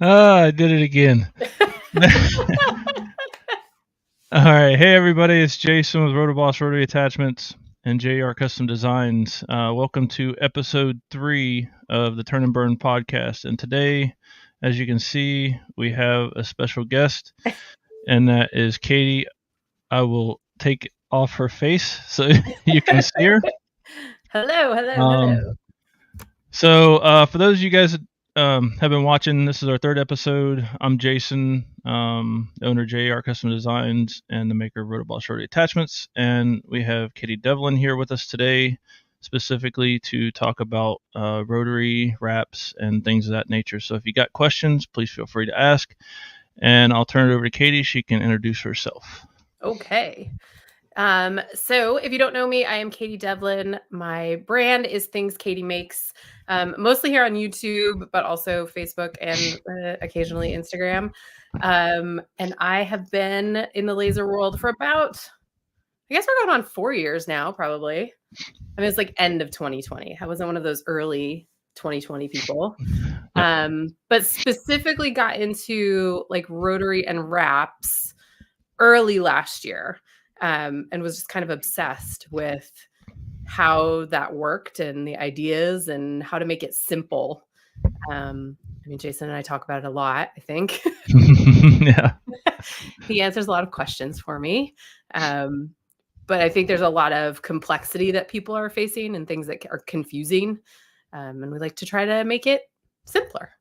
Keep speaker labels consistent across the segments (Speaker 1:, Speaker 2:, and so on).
Speaker 1: I did it again. All right. Hey, everybody. It's Jason with Rotary Attachments and JR Custom Designs. Welcome to episode 3 of the Turn and Burn podcast. And today, as you can see, we have a special guest, and that is Katie. I will take off her face so you can see her.
Speaker 2: Hello.
Speaker 1: So, for those of you guys that have been watching, this is our 3rd episode. I'm Jason, owner of JR Custom Designs and the maker of Rotary Attachments. And we have Katie Devlin here with us today, specifically to talk about rotary wraps and things of that nature. So if you got questions, please feel free to ask. And I'll turn it over to Katie. She can introduce herself.
Speaker 2: Okay. So if you don't know me, I am Katie Devlin. My brand is Things Katie Makes, mostly here on YouTube, but also Facebook and occasionally Instagram. And I have been in the laser world for about, I guess we're going on 4 years now, probably. I mean, it's like end of 2020. I wasn't one of those early 2020 people. But specifically got into like rotary and wraps early last year. And was just kind of obsessed with how that worked and the ideas and how to make it simple. I mean, Jason and I talk about it a lot, I think.
Speaker 1: Yeah.
Speaker 2: He answers a lot of questions for me. But I think there's a lot of complexity that people are facing and things that are confusing. And we like to try to make it simpler.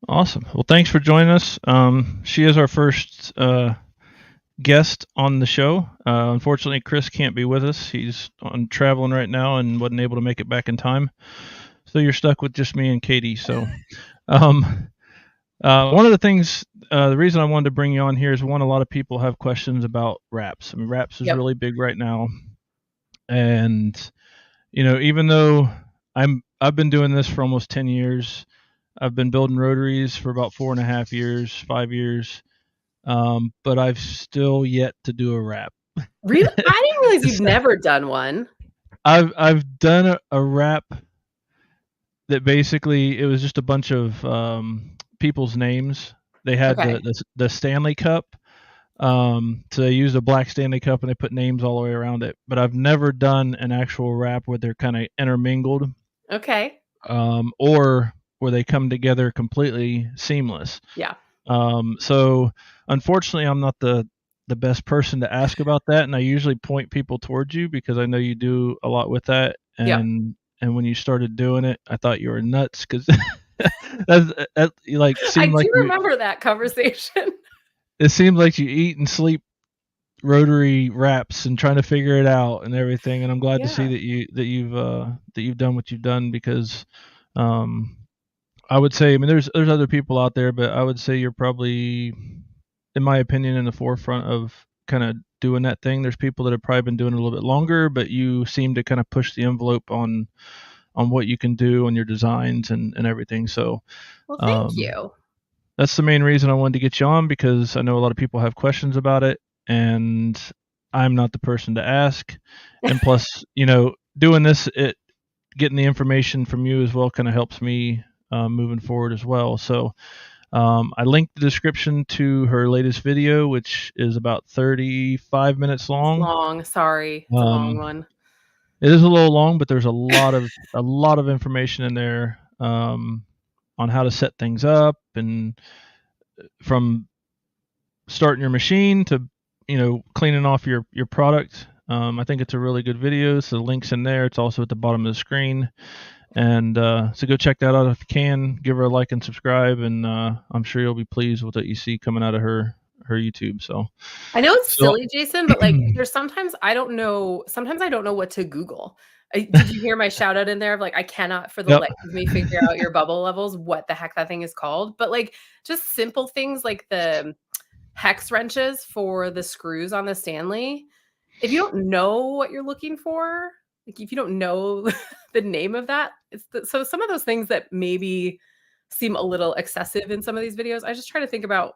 Speaker 1: Awesome. Well, thanks for joining us. She is our first guest on the show. Unfortunately, Chris can't be with us. He's on traveling right now and wasn't able to make it back in time. So you're stuck with just me and Katie. So one of the things, the reason I wanted to bring you on here is one, a lot of people have questions about wraps. I mean, wraps is really big right now. And, you know, even though I've been doing this for almost 10 years, I've been building rotaries for about 4.5 years, 5 years. But I've still yet to do a wrap.
Speaker 2: Really? I didn't realize you've never done one.
Speaker 1: I've done a wrap that basically it was just a bunch of people's names. They had the Stanley Cup. So they used a black Stanley Cup and they put names all the way around it. But I've never done an actual wrap where they're kind of intermingled.
Speaker 2: Okay.
Speaker 1: Or where they come together completely seamless.
Speaker 2: Yeah.
Speaker 1: So unfortunately, I'm not the best person to ask about that, and I usually point people towards you because I know you do a lot with that. And when you started doing it, I thought you were nuts because that like seemed
Speaker 2: I do remember that conversation.
Speaker 1: It seemed like you eat and sleep rotary wraps and trying to figure it out and everything. And I'm glad to see that you've done what you've done because I would say, I mean, there's other people out there, but I would say you're probably, in my opinion, in the forefront of kind of doing that thing. There's people that have probably been doing it a little bit longer, but you seem to kind of push the envelope on what you can do on your designs and everything. So,
Speaker 2: well, thank you.
Speaker 1: That's the main reason I wanted to get you on because I know a lot of people have questions about it, and I'm not the person to ask. And plus, you know, doing this, getting the information from you as well kind of helps me moving forward as well. So I linked the description to her latest video, which is about 35 minutes long.
Speaker 2: Sorry. It's a long one.
Speaker 1: It is a little long, but there's a lot of information in there on how to set things up and from starting your machine to, you know, cleaning off your product. I think it's a really good video. So the link's in there. It's also at the bottom of the screen. And so go check that out if you can. Give her a like and subscribe, and I'm sure you'll be pleased with what you see coming out of her YouTube. So
Speaker 2: I know it's silly, Jason, but like there's sometimes I don't know what to Google. Did you hear my shout out in there of like I cannot for the life of me figure out your bubble levels, what the heck that thing is called? But like just simple things like the hex wrenches for the screws on the Stanley. If you don't know what you're looking for, like if you don't know the name of that, so some of those things that maybe seem a little excessive in some of these videos, I just try to think about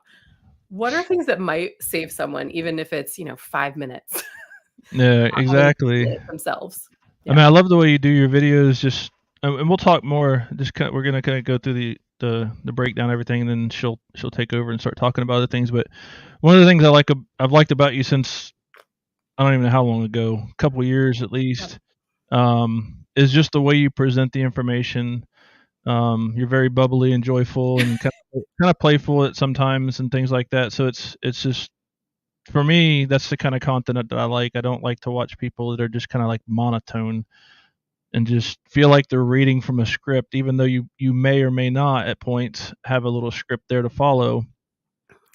Speaker 2: what are things that might save someone, even if it's, 5 minutes.
Speaker 1: Yeah, exactly.
Speaker 2: Themselves.
Speaker 1: Yeah. I mean, I love the way you do your videos. Just, and we'll talk more. We're gonna kind of go through the breakdown of everything, and then she'll take over and start talking about other things. But one of the things I've liked about you since I don't even know how long ago, a couple years at least, is just the way you present the information. You're very bubbly and joyful and kind of playful at sometimes and things like that. So it's just for me, that's the kind of content that I like. I don't like to watch people that are just kind of like monotone and just feel like they're reading from a script, even though you may or may not at points have a little script there to follow.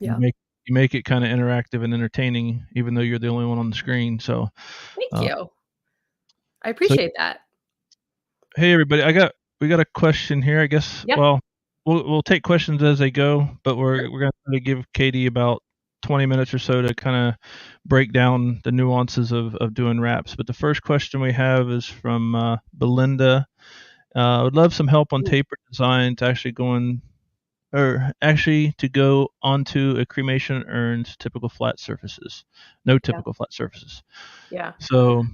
Speaker 2: Yeah.
Speaker 1: You make it kind of interactive and entertaining, even though you're the only one on the screen. So
Speaker 2: Thank you. I
Speaker 1: so
Speaker 2: appreciate that.
Speaker 1: hey everybody, we got a question here. I guess
Speaker 2: Yep.
Speaker 1: well we'll take questions as they go, but we're gonna try to give Katie about 20 minutes or so to kind of break down the nuances of doing wraps. But the first question we have is from Belinda. I would love some help on taper design to actually to go onto a cremation urn's typical flat surfaces. No typical flat surfaces.
Speaker 2: Yeah.
Speaker 1: So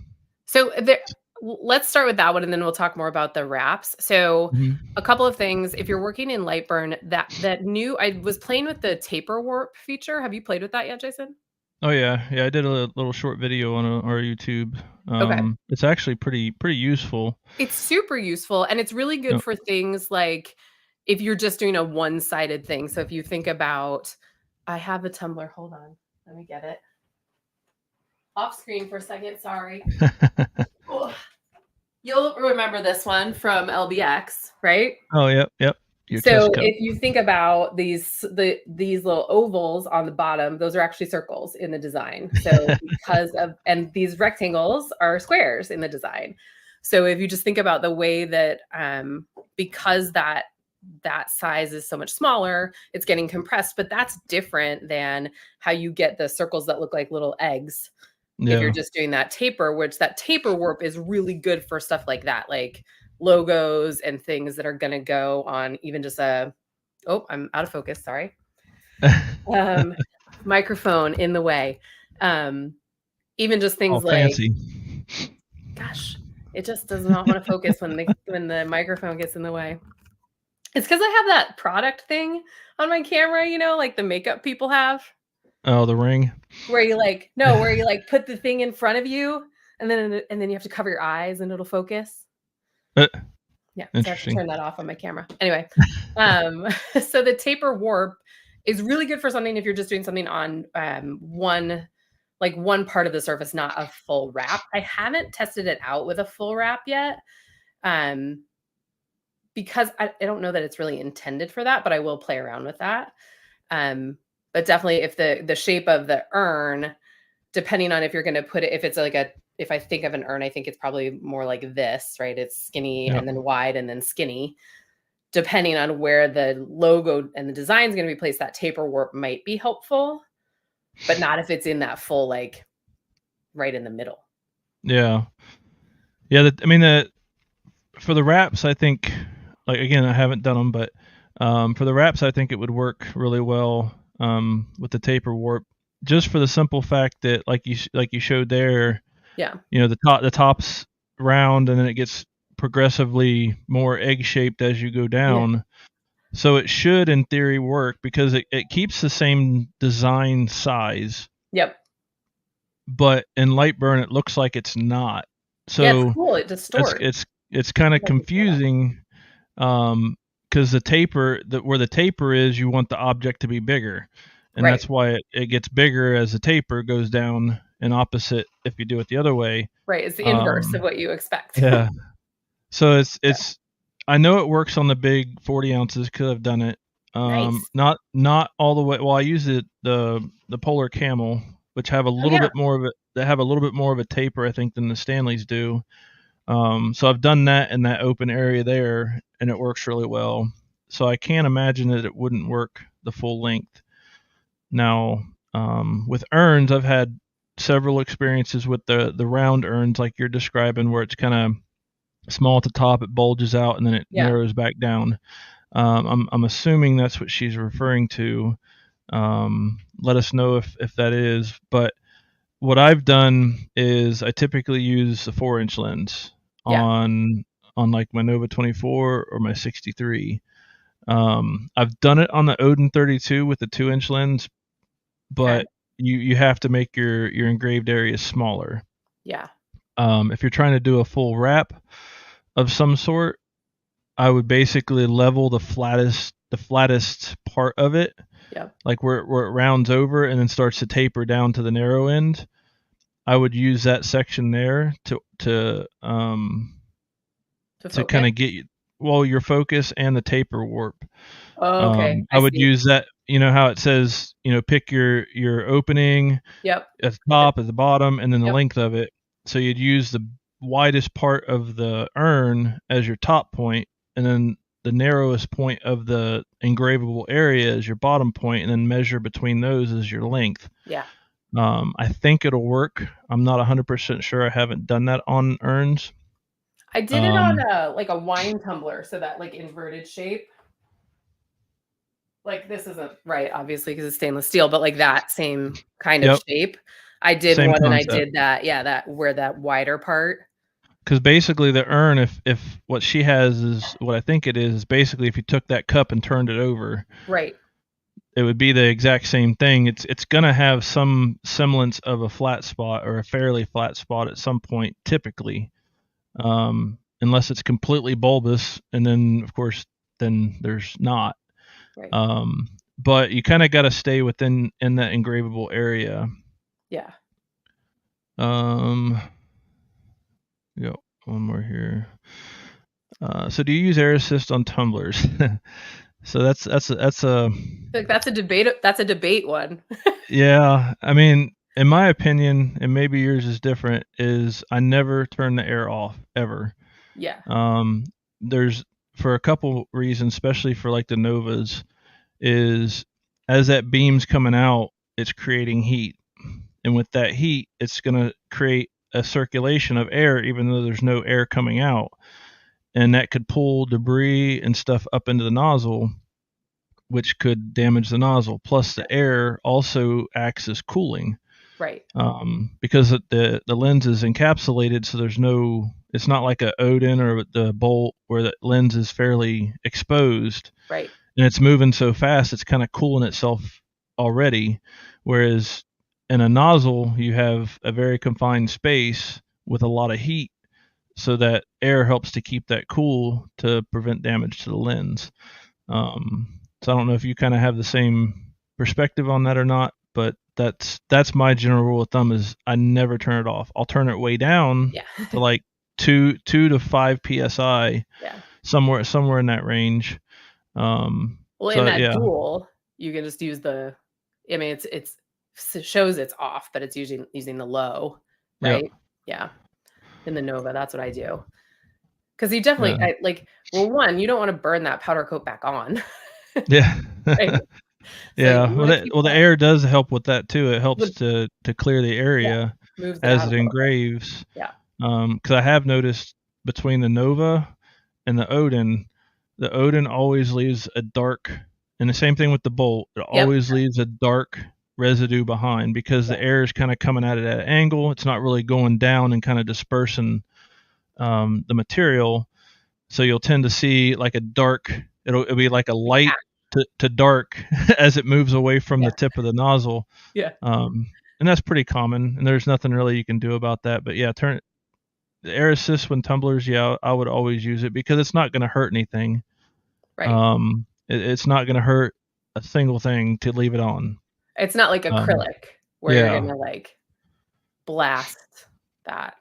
Speaker 2: let's start with that one, and then we'll talk more about the wraps. So a couple of things. If you're working in Lightburn, that new, I was playing with the taper warp feature. Have you played with that yet, Jason?
Speaker 1: Oh yeah, I did a little short video on our YouTube.
Speaker 2: Okay.
Speaker 1: It's actually pretty useful.
Speaker 2: It's super useful, and it's really good for things like if you're just doing a one-sided thing. So if you think about, I have a tumbler. Hold on, let me get it off screen for a second. Sorry. You'll remember this one from LBX, right?
Speaker 1: Oh, yep.
Speaker 2: So if you think about these little ovals on the bottom, those are actually circles in the design. So and these rectangles are squares in the design. So if you just think about the way that because that size is so much smaller, it's getting compressed, but that's different than how you get the circles that look like little eggs. If you're just doing that taper, which that taper warp is really good for stuff like that, like logos and things that are going to go on even just I'm out of focus. Sorry. Microphone in the way. Even just things
Speaker 1: fancy.
Speaker 2: Gosh, it just does not want to focus when the microphone gets in the way. It's because I have that product thing on my camera, like the makeup people have.
Speaker 1: Oh, the ring.
Speaker 2: Where you put the thing in front of you and then you have to cover your eyes and it'll focus. Yeah, so I have to turn that off on my camera. Anyway, so the taper warp is really good for something if you're just doing something on one part of the surface, not a full wrap. I haven't tested it out with a full wrap yet, because I don't know that it's really intended for that, but I will play around with that. But definitely if the shape of the urn, depending on if you're going to put it, if it's if I think of an urn, I think it's probably more like this, right? It's skinny and then wide and then skinny. Depending on where the logo and the design is going to be placed, that taper warp might be helpful, but not if it's in that full, right in the middle.
Speaker 1: Yeah. For the wraps, I think, again, I haven't done them, but for the wraps, I think it would work really well with the taper warp, just for the simple fact that, like you showed there, the top's round and then it gets progressively more egg shaped as you go down. Yeah. So it should, in theory, work because it keeps the same design size.
Speaker 2: Yep.
Speaker 1: But in Lightburn, it looks like it's not. So
Speaker 2: it's cool. It distorts.
Speaker 1: It's kind of confusing. Because the taper, where the taper is, you want the object to be bigger, and that's why it gets bigger as the taper goes down, and opposite if you do it the other way.
Speaker 2: Right, it's the inverse of what you expect.
Speaker 1: Yeah. So it's I know it works on the big 40 ounces because I've done it.
Speaker 2: Nice.
Speaker 1: Not all the way. Well, I use the Polar Camel, which have a little bit more of it. They have a little bit more of a taper, I think, than the Stanleys do. So I've done that in that open area there, and it works really well. So I can't imagine that it wouldn't work the full length. Now, with urns, I've had several experiences with the round urns like you're describing, where it's kind of small at the top, it bulges out, and then it narrows back down. I'm assuming that's what she's referring to. Let us know if that is. But what I've done is I typically use a 4-inch lens on like my Nova 24 or my 63. I've done it on the Odin 32 with the 2-inch lens,
Speaker 2: Okay.
Speaker 1: but you have to make your engraved area smaller.
Speaker 2: Yeah.
Speaker 1: If you're trying to do a full wrap of some sort, I would basically level the flattest part of it,
Speaker 2: Yep.
Speaker 1: like where it rounds over and then starts to taper down to the narrow end. I would use that section there
Speaker 2: To
Speaker 1: to
Speaker 2: focus.
Speaker 1: kind of get you, well, your focus and the taper warp.
Speaker 2: Oh, okay.
Speaker 1: I
Speaker 2: I
Speaker 1: would
Speaker 2: see.
Speaker 1: use that. You know how it says, pick your opening
Speaker 2: Yep.
Speaker 1: at the
Speaker 2: At the,
Speaker 1: top, at the bottom, and then the
Speaker 2: yep.
Speaker 1: length of it. So you'd use the widest part of the urn as your top point, and then the narrowest point of the engravable area as your bottom point, and then measure between those as your length.
Speaker 2: Yeah.
Speaker 1: I think it'll work. I'm not 100% sure. I haven't done that on urns.
Speaker 2: I did it on a wine tumbler, so that like inverted shape. Like this isn't right, obviously, because it's stainless steel, but like that same kind of
Speaker 1: Yep,
Speaker 2: shape. I did
Speaker 1: same
Speaker 2: one and I
Speaker 1: concept.
Speaker 2: did that, yeah, that where that wider part.
Speaker 1: Because basically the urn, if what she has is what I think it is basically if you took that cup and turned it over,
Speaker 2: Right.
Speaker 1: it would be the exact same thing. It's gonna have some semblance of a flat spot or a fairly flat spot at some point, typically, unless it's completely bulbous, and then of course then there's not.
Speaker 2: Right.
Speaker 1: But you kind of got to stay within in that engravable area.
Speaker 2: Yeah.
Speaker 1: We got one more here. So do you use air assist on tumblers? So that's a
Speaker 2: Like that's a debate. That's a debate one.
Speaker 1: yeah. I mean, in my opinion, and maybe yours is different, is I never turn the air off ever.
Speaker 2: Yeah.
Speaker 1: Um, there's for a couple reasons, especially for like the Novas, is as that beam's coming out, it's creating heat, and with that heat, it's gonna create a circulation of air, even though there's no air coming out, and that could pull debris and stuff up into the nozzle, which could damage the nozzle. Plus, the air also acts as cooling
Speaker 2: Right.
Speaker 1: because the lens is encapsulated, so there's no. It's not like a Odin or the bolt where the lens is fairly exposed
Speaker 2: Right.
Speaker 1: and it's moving so fast, it's kind of cooling itself already. Whereas in a nozzle, you have a very confined space with a lot of heat, so that air helps to keep that cool to prevent damage to the lens. So I don't know if you kind of have the same perspective on that or not, but that's my general rule of thumb is I never turn it off. I'll turn it way down
Speaker 2: Yeah.
Speaker 1: to like two to 5 psi,
Speaker 2: Yeah.
Speaker 1: somewhere in that range.
Speaker 2: Well, in
Speaker 1: So
Speaker 2: that
Speaker 1: yeah,
Speaker 2: dual, you can just use the. I mean, it shows it's off, but it's using the low,
Speaker 1: yep,
Speaker 2: right? Yeah. In the Nova, that's what I do. Because you
Speaker 1: yeah,
Speaker 2: definitely like. Well, one, you don't want to burn that powder coat back on,
Speaker 1: yeah,
Speaker 2: right? So
Speaker 1: yeah.
Speaker 2: you want to keep
Speaker 1: Well, the
Speaker 2: that.
Speaker 1: air does help with that too. It helps
Speaker 2: With,
Speaker 1: to clear the
Speaker 2: yeah,
Speaker 1: area
Speaker 2: moves it
Speaker 1: as
Speaker 2: out a
Speaker 1: it
Speaker 2: little bit.
Speaker 1: engraves.
Speaker 2: Yeah.
Speaker 1: Because I have noticed between the Nova and the Odin always leaves a dark, and the same thing with the Bolt. It
Speaker 2: Yep.
Speaker 1: always leaves a dark residue behind because
Speaker 2: Yeah.
Speaker 1: the air is kind of coming at it at an angle. It's not really going down and kind of dispersing the material. So you'll tend to see like a dark. It'll be like a
Speaker 2: Like,
Speaker 1: light to dark as it moves away from
Speaker 2: yeah.
Speaker 1: the tip of the nozzle.
Speaker 2: Yeah.
Speaker 1: And that's pretty common, and there's nothing really you can do about that. But yeah, turn the air assist when tumblers. Yeah, I would always use it because it's not going to hurt anything.
Speaker 2: Right.
Speaker 1: It's not going to hurt a single thing to leave it on.
Speaker 2: It's not like
Speaker 1: Um,
Speaker 2: acrylic where you're
Speaker 1: yeah,
Speaker 2: gonna like blast that.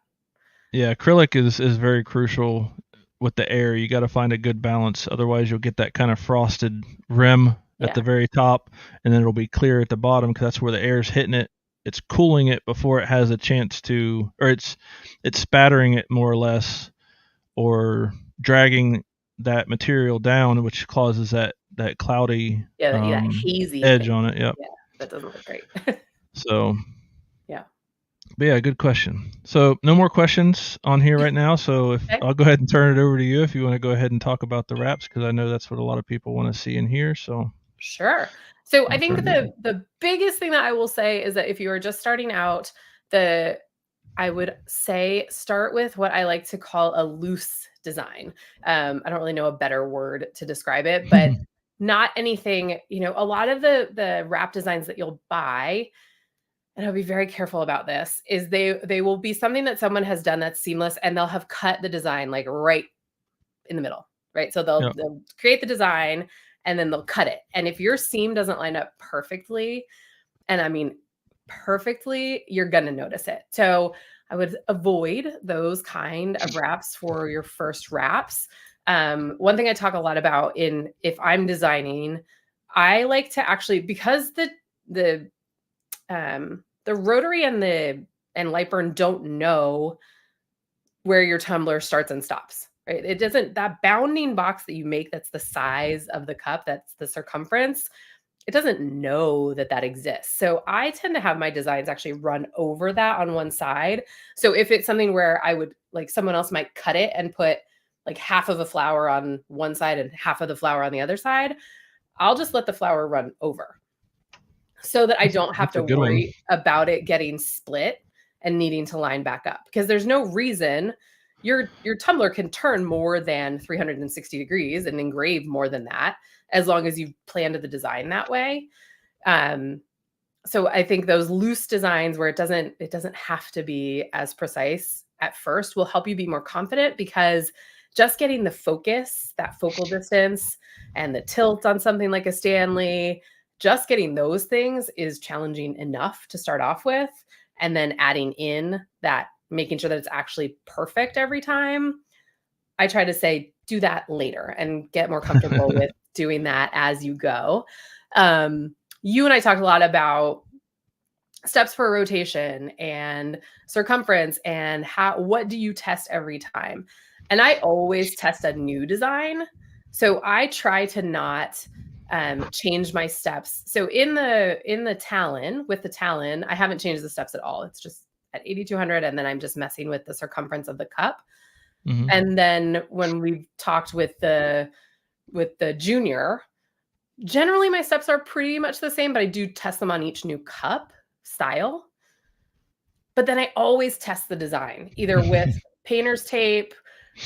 Speaker 1: yeah. Acrylic is very crucial with the air. You got to find a good balance, otherwise you'll get that kind of frosted rim at
Speaker 2: Yeah.
Speaker 1: the very top, and then it'll be clear at the bottom because that's where the air's hitting it. It's cooling it before it has a chance to, or it's spattering it more or less, or dragging that material down, which causes that cloudy
Speaker 2: Yeah. That hazy
Speaker 1: edge
Speaker 2: thing.
Speaker 1: on it. Yep.
Speaker 2: Yeah. That doesn't look great.
Speaker 1: So,
Speaker 2: Yeah.
Speaker 1: but yeah, good question. So, no more questions on here right now. So, if
Speaker 2: Okay.
Speaker 1: I'll go ahead and turn it over to you if you want to go ahead and talk about the wraps because I know that's what a lot of people want to see and hear. So,
Speaker 2: Sure. So I
Speaker 1: I'll
Speaker 2: think
Speaker 1: turn it over.
Speaker 2: the biggest thing that I will say is that if you are just starting out, the I would say start with what I like to call a loose design. I don't really know a better word to describe it, but not anything, a lot of the wrap designs that you'll buy, and I'll be very careful about this, is they will be something that someone has done that's seamless, and they'll have cut the design like right in the middle, right? So they'll,
Speaker 1: Yep.
Speaker 2: they'll create the design and then they'll cut it. And if your seam doesn't line up perfectly, and I mean perfectly, you're going to notice it. So I would avoid those kind of wraps for your first wraps. One thing I talk a lot about if I'm designing, I like to actually, because the Rotary and Lightburn don't know where your tumbler starts and stops, right? It doesn't, that bounding box that you make, that's the size of the cup, that's the circumference, it doesn't know that that exists. So I tend to have my designs actually run over that on one side. So if it's something where I would, like, someone else might cut it and put like half of a flower on one side and half of the flower on the other side, I'll just let the flower run over so that I don't have
Speaker 1: That's a
Speaker 2: to
Speaker 1: good one.
Speaker 2: worry about it getting split and needing to line back up, because there's no reason your tumbler can turn more than 360 degrees and engrave more than that, as long as you've planned the design that way. So I think those loose designs where it doesn't have to be as precise at first will help you be more confident, because just getting the focus, that focal distance, and the tilt on something like a Stanley, just getting those things is challenging enough to start off with. And then adding in that, making sure that it's actually perfect every time, I try to say, do that later and get more comfortable with doing that as you go. You and I talked a lot about steps for rotation and circumference and what do you test every time? And I always test a new design. So I try to not change my steps. So in the Talon, with the Talon, I haven't changed the steps at all. It's just at 8,200, and then I'm just messing with the circumference of the cup.
Speaker 1: Mm-hmm.
Speaker 2: And then when we've talked with the Junior, generally my steps are pretty much the same, but I do test them on each new cup style. But then I always test the design, either with painter's tape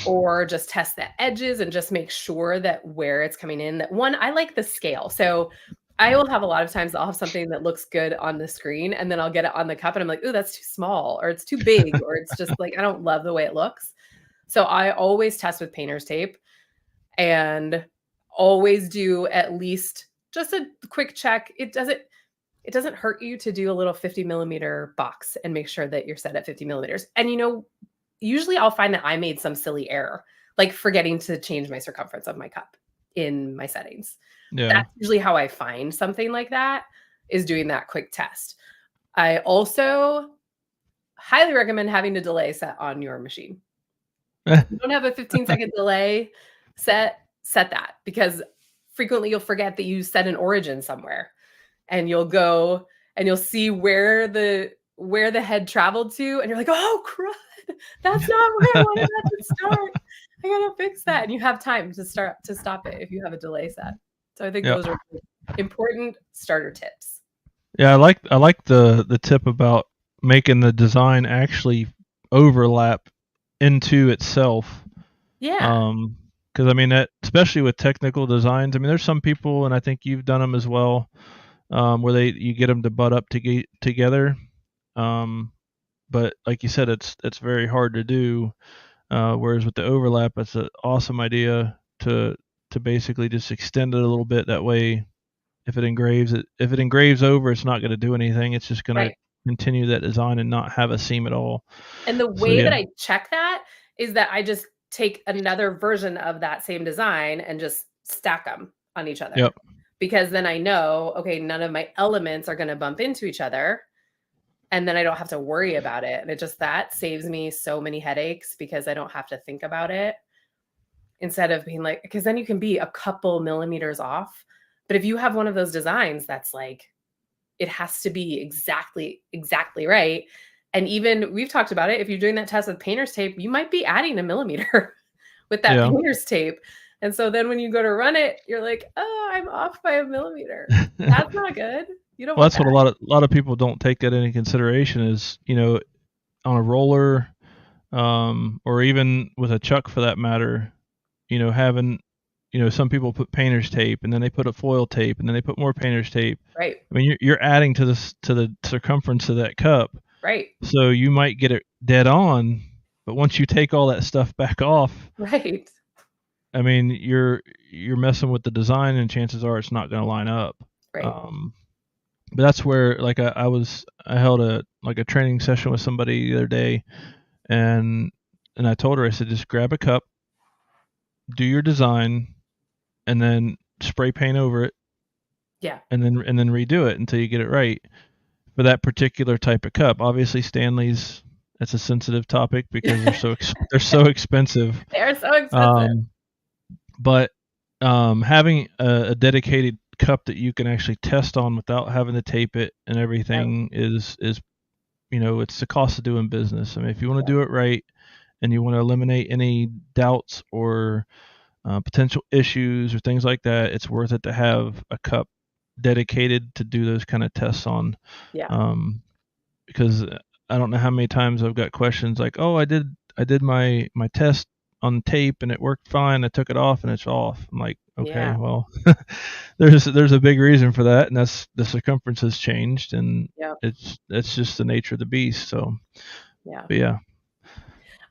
Speaker 2: or just test the edges and just make sure that where it's coming in, that one, I like the scale. So I will have a lot of times I'll have something that looks good on the screen, and then I'll get it on the cup and I'm like, oh, that's too small, or it's too big, or it's just like, I don't love the way it looks. So I always test with painter's tape, and always do at least just a quick check. It doesn't hurt you to do a little 50 millimeter box and make sure that you're set at 50 millimeters. And usually I'll find that I made some silly error, like forgetting to change my circumference of my cup in my settings.
Speaker 1: Yeah.
Speaker 2: That's usually how I find something like that, is doing that quick test. I also highly recommend having a delay set on your machine. If you don't have a 15-second delay set that, because frequently you'll forget that you set an origin somewhere, and you'll go and you'll see where the head traveled to, and you're like, oh crud, that's not where I wanted that to start. I gotta fix that. And you have time to stop it if you have a delay set. So I think those are important starter tips.
Speaker 1: Yeah, I like the tip about making the design actually overlap into itself.
Speaker 2: Yeah.
Speaker 1: Because I mean, that, especially with technical designs, I mean, there's some people, and I think you've done them as well, where you get them to butt up together. But like you said, it's very hard to do. Whereas with the overlap, it's an awesome idea to basically just extend it a little bit. That way, if it engraves over, it's not going to do anything. It's just going to continue that design and not have a seam at all.
Speaker 2: And the way that I check that is that I just take another version of that same design and just stack them on each other.
Speaker 1: Yep.
Speaker 2: Because then I know, okay, none of my elements are going to bump into each other. And then I don't have to worry about it. And that saves me so many headaches, because I don't have to think about it, instead of being like, because then you can be a couple millimeters off. But if you have one of those designs that's like, it has to be exactly right. And even we've talked about it, if you're doing that test with painter's tape, you might be adding a millimeter with that painter's tape. And so then when you go to run it, you're like, oh, I'm off by a millimeter. That's not good. You don't.
Speaker 1: Well, that's what a lot of people don't take that into consideration, is, on a roller, or even with a chuck for that matter, having some people put painter's tape, and then they put a foil tape, and then they put more painter's tape.
Speaker 2: Right.
Speaker 1: I mean, you're adding to the circumference of that cup,
Speaker 2: Right.
Speaker 1: so you might get it dead on, but once you take all that stuff back off,
Speaker 2: Right.
Speaker 1: I mean, you're messing with the design, and chances are it's not going to line up.
Speaker 2: Right.
Speaker 1: But that's where, like, I held a training session with somebody the other day, and I told her, I said, just grab a cup, do your design, and then spray paint over it.
Speaker 2: Yeah.
Speaker 1: And then redo it until you get it right for that particular type of cup. Obviously, Stanley's, that's a sensitive topic because they're so expensive.
Speaker 2: They are so expensive.
Speaker 1: But having a dedicated cup that you can actually test on without having to tape it and everything is it's the cost of doing business. I mean, if you want to do it right and you want to eliminate any doubts or potential issues or things like that, it's worth it to have a cup dedicated to do those kind of tests on.
Speaker 2: Yeah.
Speaker 1: Because I don't know how many times I've got questions like, oh, I did my test on tape and it worked fine. I took it off and it's off. I'm like, okay, well, there's a big reason for that, and that's the circumference has changed, and it's just the nature of the beast. So but yeah.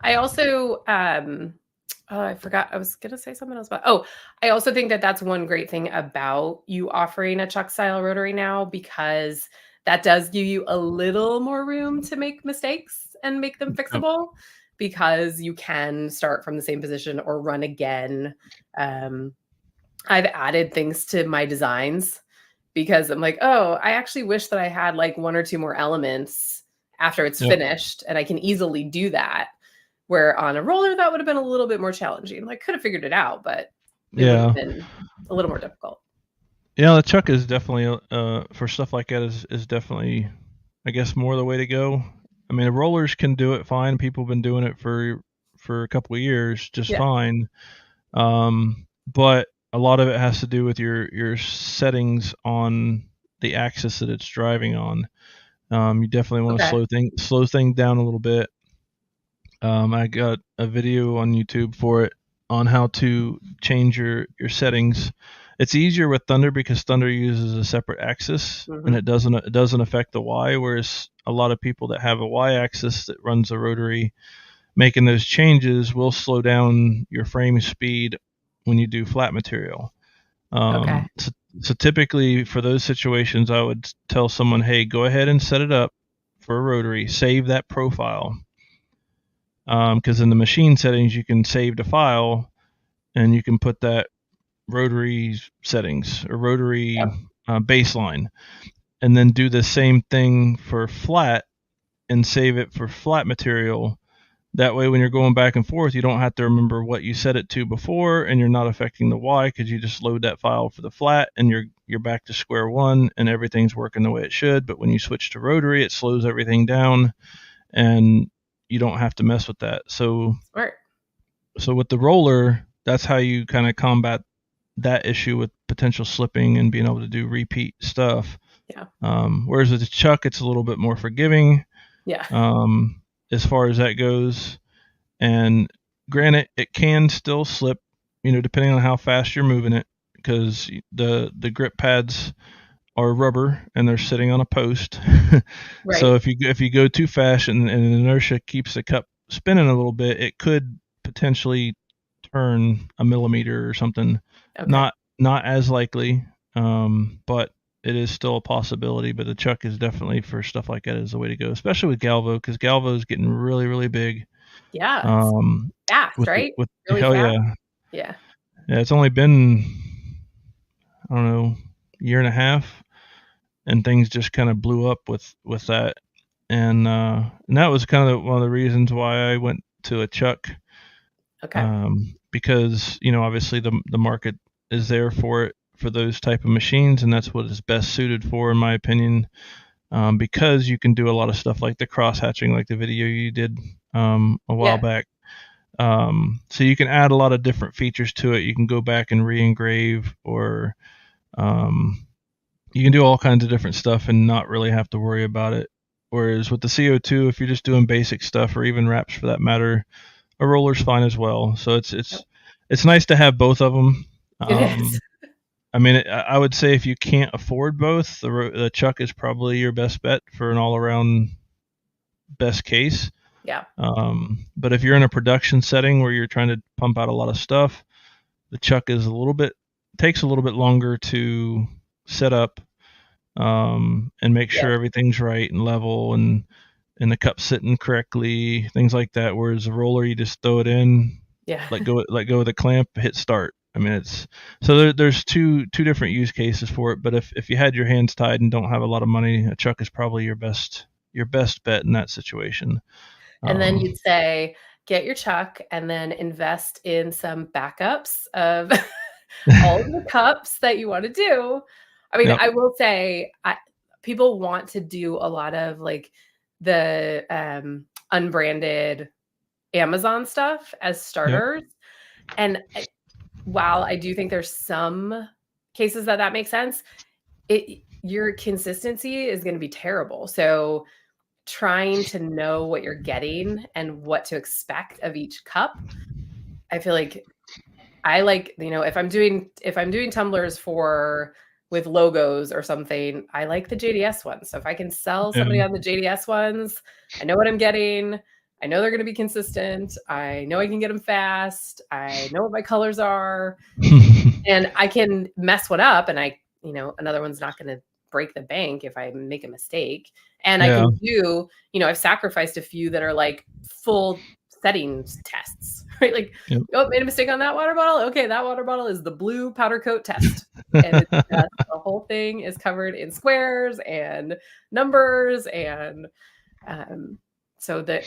Speaker 2: I also I forgot, I was gonna say something else about. I also think that that's one great thing about you offering a Chuck style rotary now, because that does give you a little more room to make mistakes and make them fixable, because you can start from the same position or run again. I've added things to my designs because I'm like, oh, I actually wish that I had like one or two more elements after it's finished, and I can easily do that. Where on a roller, that would have been a little bit more challenging. I could have figured it out, but it would have been a little more difficult.
Speaker 1: Yeah, the Chuck is definitely for stuff like that is definitely, I guess, more the way to go. I mean, the rollers can do it fine. People have been doing it for a couple of years just fine. But a lot of it has to do with your settings on the axis that it's driving on. You definitely want to slow things down a little bit. I got a video on YouTube for it on how to change your settings. It's easier with Thunder because Thunder uses a separate axis, and it doesn't affect the Y, whereas a lot of people that have a Y axis that runs a rotary, making those changes will slow down your frame speed when you do flat material. So typically for those situations, I would tell someone, hey, go ahead and set it up for a rotary, save that profile. Because in the machine settings, you can save the file and you can put that rotary settings or rotary baseline, and then do the same thing for flat and save it for flat material. That way, when you're going back and forth, you don't have to remember what you set it to before, and you're not affecting the Y because you just load that file for the flat, and you're back to square one, and everything's working the way it should. But when you switch to rotary, it slows everything down, and you don't have to mess with that. So with the roller, that's how you kind of combat that issue with potential slipping and being able to do repeat stuff. Whereas with the Chuck, it's a little bit more forgiving. As far as that goes. And granted, it can still slip, depending on how fast you're moving it, because the grip pads are rubber and they're sitting on a post. So if you go too fast and inertia keeps the cup spinning a little bit, it could potentially turn a millimeter or something. Not as likely, but it is still a possibility. But the Chuck is definitely, for stuff like that, is the way to go, especially with Galvo, because Galvo is getting really, really big.
Speaker 2: Fast, right?
Speaker 1: Really fast. Yeah, it's only been, I don't know, year and a half, and things just kind of blew up with that. And that was kind of one of the reasons why I went to a Chuck. Because, obviously the market is there for it, for those type of machines, and that's what it's best suited for, in my opinion, because you can do a lot of stuff like the cross hatching, like the video you did a while back. So you can add a lot of different features to it. You can go back and re-engrave, or you can do all kinds of different stuff and not really have to worry about it. Whereas with the CO2, if you're just doing basic stuff, or even wraps for that matter, a roller's fine as well. So it's nice to have both of them.
Speaker 2: It is.
Speaker 1: I mean, I would say if you can't afford both, the chuck is probably your best bet for an all-around best case.
Speaker 2: Yeah.
Speaker 1: But if you're in a production setting where you're trying to pump out a lot of stuff, the chuck is takes a little bit longer to set up, and make
Speaker 2: Yeah.
Speaker 1: sure everything's right and level, and the cup sitting correctly, things like that. Whereas the roller, you just throw it in,
Speaker 2: Yeah.
Speaker 1: let go of the clamp, hit start. I mean, it's so there's two different use cases for it. But if you had your hands tied and don't have a lot of money, a chuck is probably your best bet in that situation.
Speaker 2: And then you'd say, get your chuck and then invest in some backups of all of the cups that you want to do. I mean,
Speaker 1: Yep.
Speaker 2: I will say, people want to do a lot of like the unbranded Amazon stuff as starters.
Speaker 1: Yep.
Speaker 2: And while I do think there's some cases that makes sense, your consistency is going to be terrible. So trying to know what you're getting and what to expect of each cup, I feel like I like, if I'm doing tumblers with logos or something, I like the JDS ones. So if I can sell somebody on the JDS ones, I know what I'm getting. I know they're going to be consistent. I know I can get them fast. I know what my colors are, and I can mess one up, and another one's not going to break the bank if I make a mistake. And I can do, I've sacrificed a few that are like full settings tests, right? Like, oh, made a mistake on that water bottle. Okay, that water bottle is the blue powder coat test. And the whole thing is covered in squares and numbers. And so that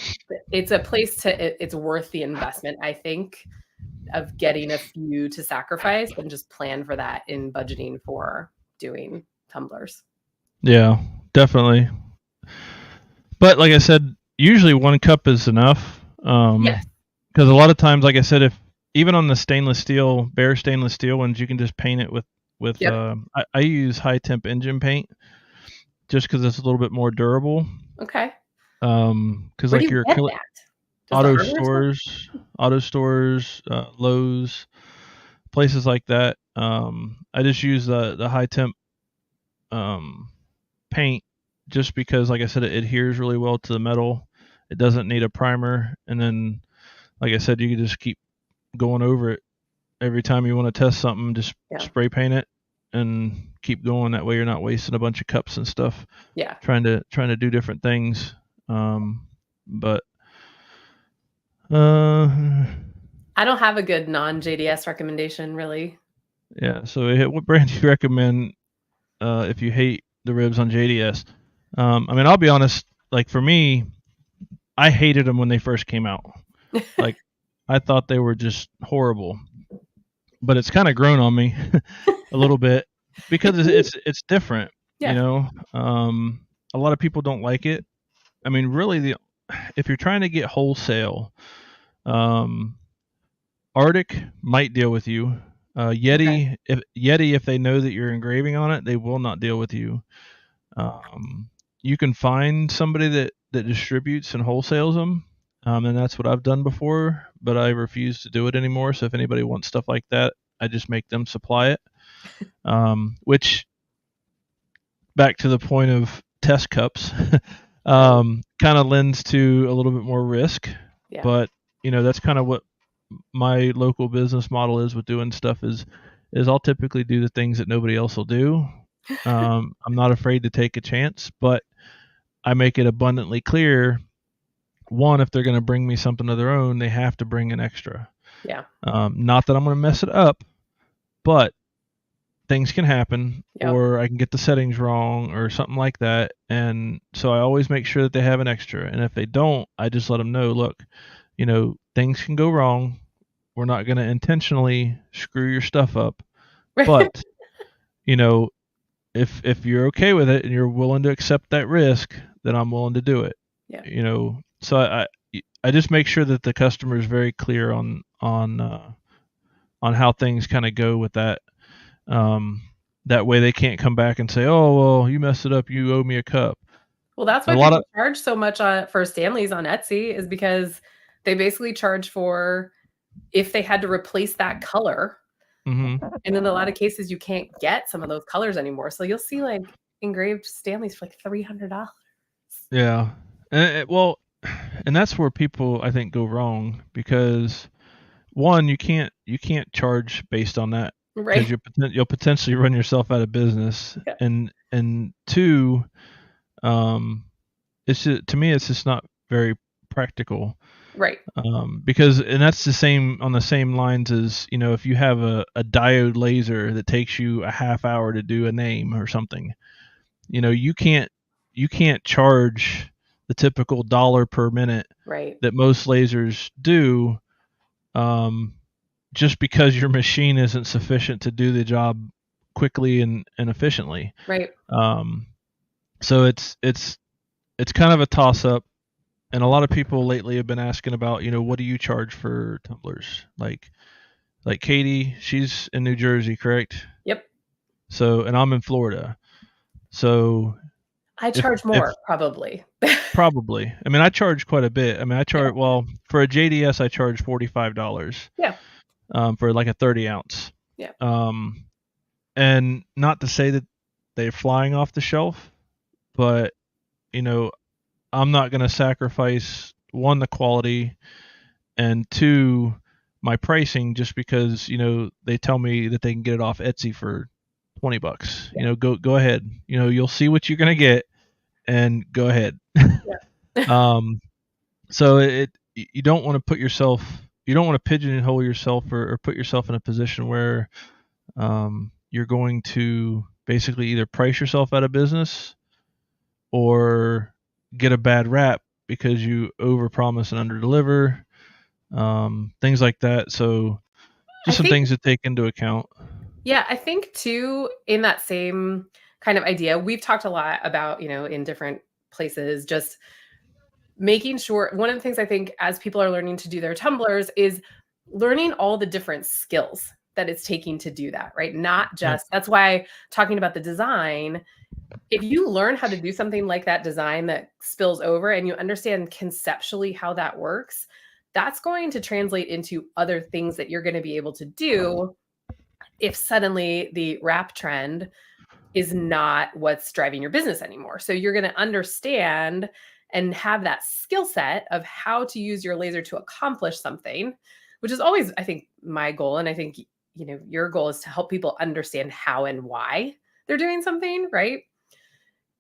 Speaker 2: it's a place it's worth the investment, I think, of getting a few to sacrifice, and just plan for that in budgeting for doing tumblers.
Speaker 1: Yeah, definitely. But like I said, usually one cup is enough.
Speaker 2: Yes.
Speaker 1: Because a lot of times, like I said, if even on the bare stainless steel ones, you can just paint it with
Speaker 2: Yep.
Speaker 1: I use high temp engine paint just because it's a little bit more durable.
Speaker 2: Okay.
Speaker 1: Because
Speaker 2: Where
Speaker 1: like
Speaker 2: do you
Speaker 1: your
Speaker 2: get that?
Speaker 1: auto stores, Lowe's, places like that. I just use the high temp paint just because, like I said, it adheres really well to the metal. It doesn't need a primer, and then, like I said, you can just keep going over it every time you want to test something. Just spray paint it and keep going. That way, you're not wasting a bunch of cups and stuff.
Speaker 2: Yeah.
Speaker 1: Trying to do different things. But
Speaker 2: I don't have a good non-JDS recommendation, really.
Speaker 1: Yeah. So, what brand do you recommend if you hate the ribs on JDS? I mean, I'll be honest. Like for me, I hated them when they first came out. Like, I thought they were just horrible. But it's kind of grown on me a little bit because it's different.
Speaker 2: Yeah.
Speaker 1: A lot of people don't like it. I mean, really, if you're trying to get wholesale, Arctic might deal with you. Yeti, if they know that you're engraving on it, they will not deal with you. You can find somebody that distributes and wholesales them, and that's what I've done before. But I refuse to do it anymore. So if anybody wants stuff like that, I just make them supply it. Which, back to the point of test cups, kind of lends to a little bit more risk.
Speaker 2: Yeah.
Speaker 1: But that's kind of what my local business model is with doing stuff is I'll typically do the things that nobody else will do. I'm not afraid to take a chance, but I make it abundantly clear, one, if they're going to bring me something of their own, they have to bring an extra.
Speaker 2: Yeah.
Speaker 1: Not that I'm going to mess it up, but things can happen, or I can get the settings wrong or something like that. And so I always make sure that they have an extra. And if they don't, I just let them know, look, things can go wrong. We're not going to intentionally screw your stuff up, but if you're okay with it and you're willing to accept that risk, then I'm willing to do it.
Speaker 2: Yeah.
Speaker 1: So I just make sure that the customer is very clear on how things kind of go with that. That way they can't come back and say, "Oh, well, you messed it up. You owe me a cup."
Speaker 2: Well, that's why people charge so much for Stanleys on Etsy, is because they basically charge for if they had to replace that color.
Speaker 1: Mm-hmm.
Speaker 2: And in a lot of cases, you can't get some of those colors anymore. So you'll see like engraved Stanleys for like $300.
Speaker 1: Yeah. Well, and that's where people I think go wrong, because one, you can't charge based on that, because
Speaker 2: Right.
Speaker 1: you'll potentially run yourself out of business,
Speaker 2: Yeah.
Speaker 1: and two, um, it's just, to me it's just not very practical.
Speaker 2: Right.
Speaker 1: Because and that's the same on the same lines as, if you have a diode laser that takes you a half hour to do a name or something, you can't charge the typical dollar per minute
Speaker 2: Right.
Speaker 1: that most lasers do, um, just because your machine isn't sufficient to do the job quickly and efficiently.
Speaker 2: Right.
Speaker 1: Um, so it's kind of a toss up, and a lot of people lately have been asking about, what do you charge for tumblers? Like Katie, she's in New Jersey, correct?
Speaker 2: Yep.
Speaker 1: So, and I'm in Florida. So
Speaker 2: I
Speaker 1: if
Speaker 2: charge
Speaker 1: if
Speaker 2: more, probably.
Speaker 1: probably, I mean, I charge quite a bit. I mean, I
Speaker 2: Yeah.
Speaker 1: charge, well, for a JDS I charge $45,
Speaker 2: Yeah.
Speaker 1: for like a 30 ounce.
Speaker 2: Yeah.
Speaker 1: Um, and not to say that they're flying off the shelf, but you know, I'm not going to sacrifice, one, the quality, and two, my pricing, just because they tell me that they can get it off Etsy for $20.
Speaker 2: Yeah.
Speaker 1: Go ahead. You'll see what you're going to get, and go ahead.
Speaker 2: Yeah.
Speaker 1: um, so you don't want to you don't want to pigeonhole yourself, or put yourself in a position where, you're going to basically either price yourself out of business or get a bad rap because you overpromise and underdeliver, things like that. So
Speaker 2: I
Speaker 1: just some
Speaker 2: think,
Speaker 1: things to take into account.
Speaker 2: yeah, I think too, in that same kind of idea, we've talked a lot about, in different places, just making sure one of the things I think as people are learning to do their tumblers is learning all the different skills that it's taking to do that, right? Not
Speaker 1: Yep.
Speaker 2: just, that's why talking about the design, if you learn how to do something like that design that spills over and you understand conceptually how that works, that's going to translate into other things that you're going to be able to do if suddenly the wrap trend is not what's driving your business anymore. So you're going to understand and have that skill set of how to use your laser to accomplish something, which is always, I think, my goal. And I think, your goal is to help people understand how and why they're doing something, right?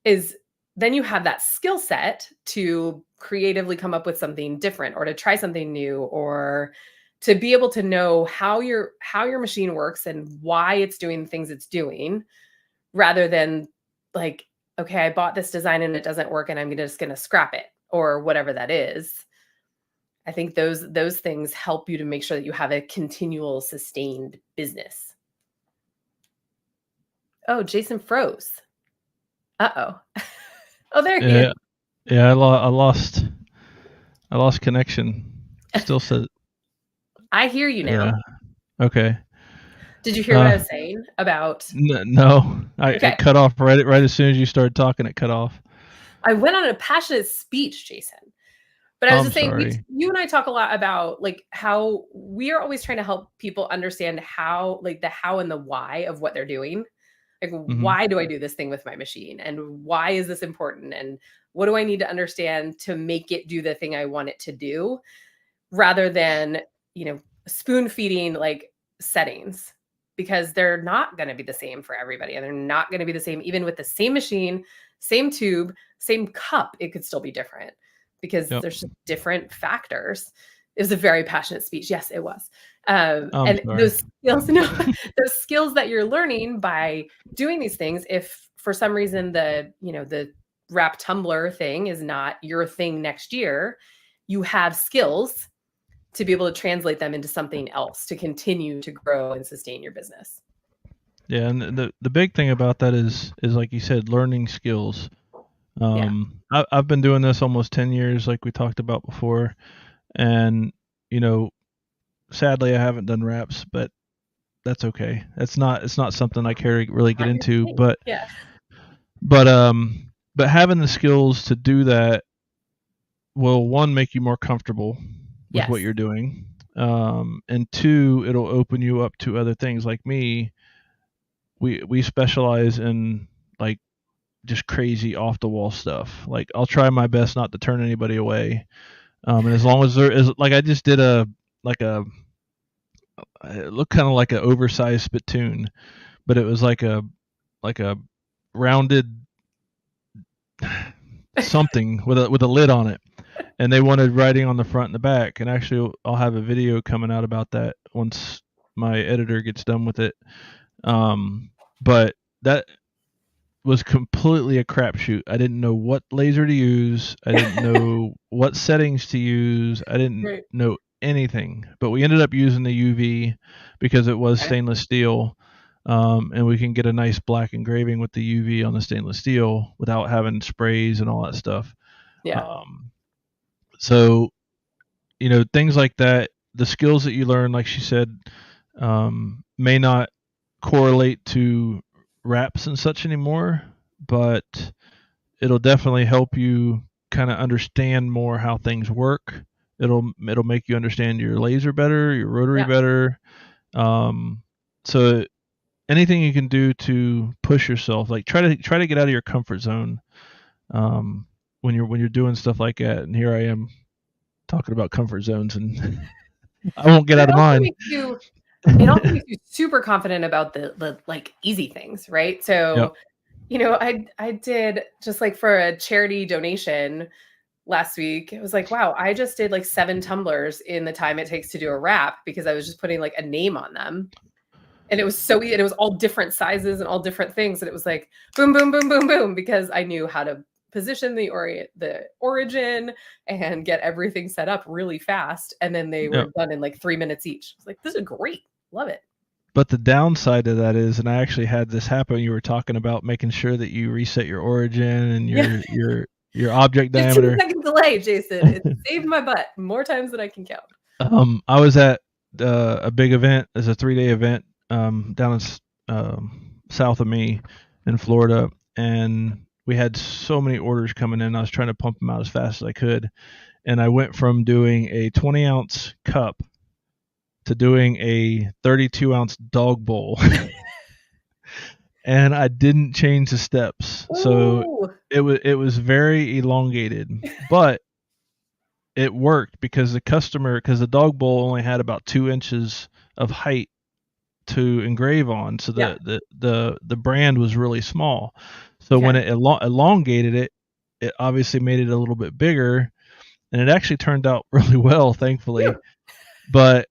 Speaker 2: Is then you have that skill set to creatively come up with something different or to try something new, or to be able to know how your machine works and why it's doing the things it's doing, rather than like, okay, I bought this design and it doesn't work and I'm just going to scrap it or whatever that is. I think those things help you to make sure that you have a continual sustained business. Oh, Jason froze. Uh-oh. Oh, there he is.
Speaker 1: Yeah, yeah. I lost connection. Still said,
Speaker 2: I hear you now.
Speaker 1: yeah. Okay.
Speaker 2: Did you hear what I was saying about?
Speaker 1: No,
Speaker 2: Okay.
Speaker 1: it cut off right as soon as you started talking. It cut off.
Speaker 2: I went on a passionate speech, Jason. But I was
Speaker 1: I'm
Speaker 2: just saying,
Speaker 1: sorry.
Speaker 2: you and I talk a lot about like how we are always trying to help people understand how, like the how and the why of what they're doing. Like,
Speaker 1: Hmm.
Speaker 2: why do I do this thing with my machine? And why is this important? And what do I need to understand to make it do the thing I want it to do? Rather than, spoon feeding like settings, because they're not going to be the same for everybody. And they're not going to be the same, even with the same machine, same tube, same cup, it could still be different because
Speaker 1: Yep.
Speaker 2: there's just different factors. It was a very passionate speech. Yes, it was.
Speaker 1: I'm
Speaker 2: And
Speaker 1: sorry.
Speaker 2: those skills, no, those skills that you're learning by doing these things, if for some reason the wrap tumbler thing is not your thing next year, you have skills to be able to translate them into something else to continue to grow and sustain your business.
Speaker 1: Yeah, and the big thing about that is like you said, learning skills.
Speaker 2: Yeah.
Speaker 1: I've been doing this almost 10 years, like we talked about before, and you know, sadly, I haven't done wraps, but that's okay. It's not something I care to really get
Speaker 2: Not your
Speaker 1: into,
Speaker 2: thing.
Speaker 1: but
Speaker 2: Yeah.
Speaker 1: but but having the skills to do that will, one, make you more comfortable with what
Speaker 2: Yes.
Speaker 1: you're doing, And two, it'll open you up to other things. Like me, we specialize in like just crazy off the wall stuff. Like I'll try my best not to turn anybody away. And as long as there is, like I just did like a it looked kind of like an oversized spittoon, but it was like a rounded something with a lid on it, and they wanted writing on the front and the back. And actually, I'll have a video coming out about that once my editor gets done with it. But that was completely a crapshoot. I didn't know what laser to use. I didn't know what settings to use. I didn't
Speaker 2: Right.
Speaker 1: know anything. But we ended up using the UV because it was
Speaker 2: Okay.
Speaker 1: stainless steel, and we can get a nice black engraving with the UV on the stainless steel without having sprays and all that stuff.
Speaker 2: Yeah.
Speaker 1: So things like that. The skills that you learn, like she said, may not correlate to wraps and such anymore, but it'll definitely help you kind of understand more how things work. It'll make you understand your laser better, your rotary
Speaker 2: Yeah.
Speaker 1: better. So anything you can do to push yourself, like try to get out of your comfort zone when you're doing stuff like that. And here I am talking about comfort zones, and I won't get
Speaker 2: But
Speaker 1: out of mine.
Speaker 2: it also makes you super confident about the like easy things, right?
Speaker 1: Yep.
Speaker 2: So, I did just like for a charity donation last week. It was like, wow, I just did like 7 tumblers in the time it takes to do a wrap because I was just putting like a name on them. And it was so easy. And it was all different sizes and all different things. And it was like boom, boom, boom, boom, boom, because I knew how to position the origin and get everything set up really fast. And then they were
Speaker 1: Yep.
Speaker 2: done in like 3 minutes each. I was like, this is great. Love it.
Speaker 1: But the downside of that is, and I actually had this happen. You were talking about making sure that you reset your origin and
Speaker 2: Yeah.
Speaker 1: your object
Speaker 2: 15
Speaker 1: diameter.
Speaker 2: second delay, Jason. It saved my butt more times than I can count.
Speaker 1: I was at a big event. It's a 3-day event down in south of me in Florida, and we had so many orders coming in. I was trying to pump them out as fast as I could, and I went from doing a 20-ounce cup to doing a 32-ounce dog bowl. And I didn't change the steps. So
Speaker 2: Ooh.
Speaker 1: it was very elongated, but it worked because the dog bowl only had about 2 inches of height to engrave on, so
Speaker 2: Yeah.
Speaker 1: the brand was really small. So
Speaker 2: Okay.
Speaker 1: when it elongated it, it obviously made it a little bit bigger, and it actually turned out really well, thankfully.
Speaker 2: Phew.
Speaker 1: But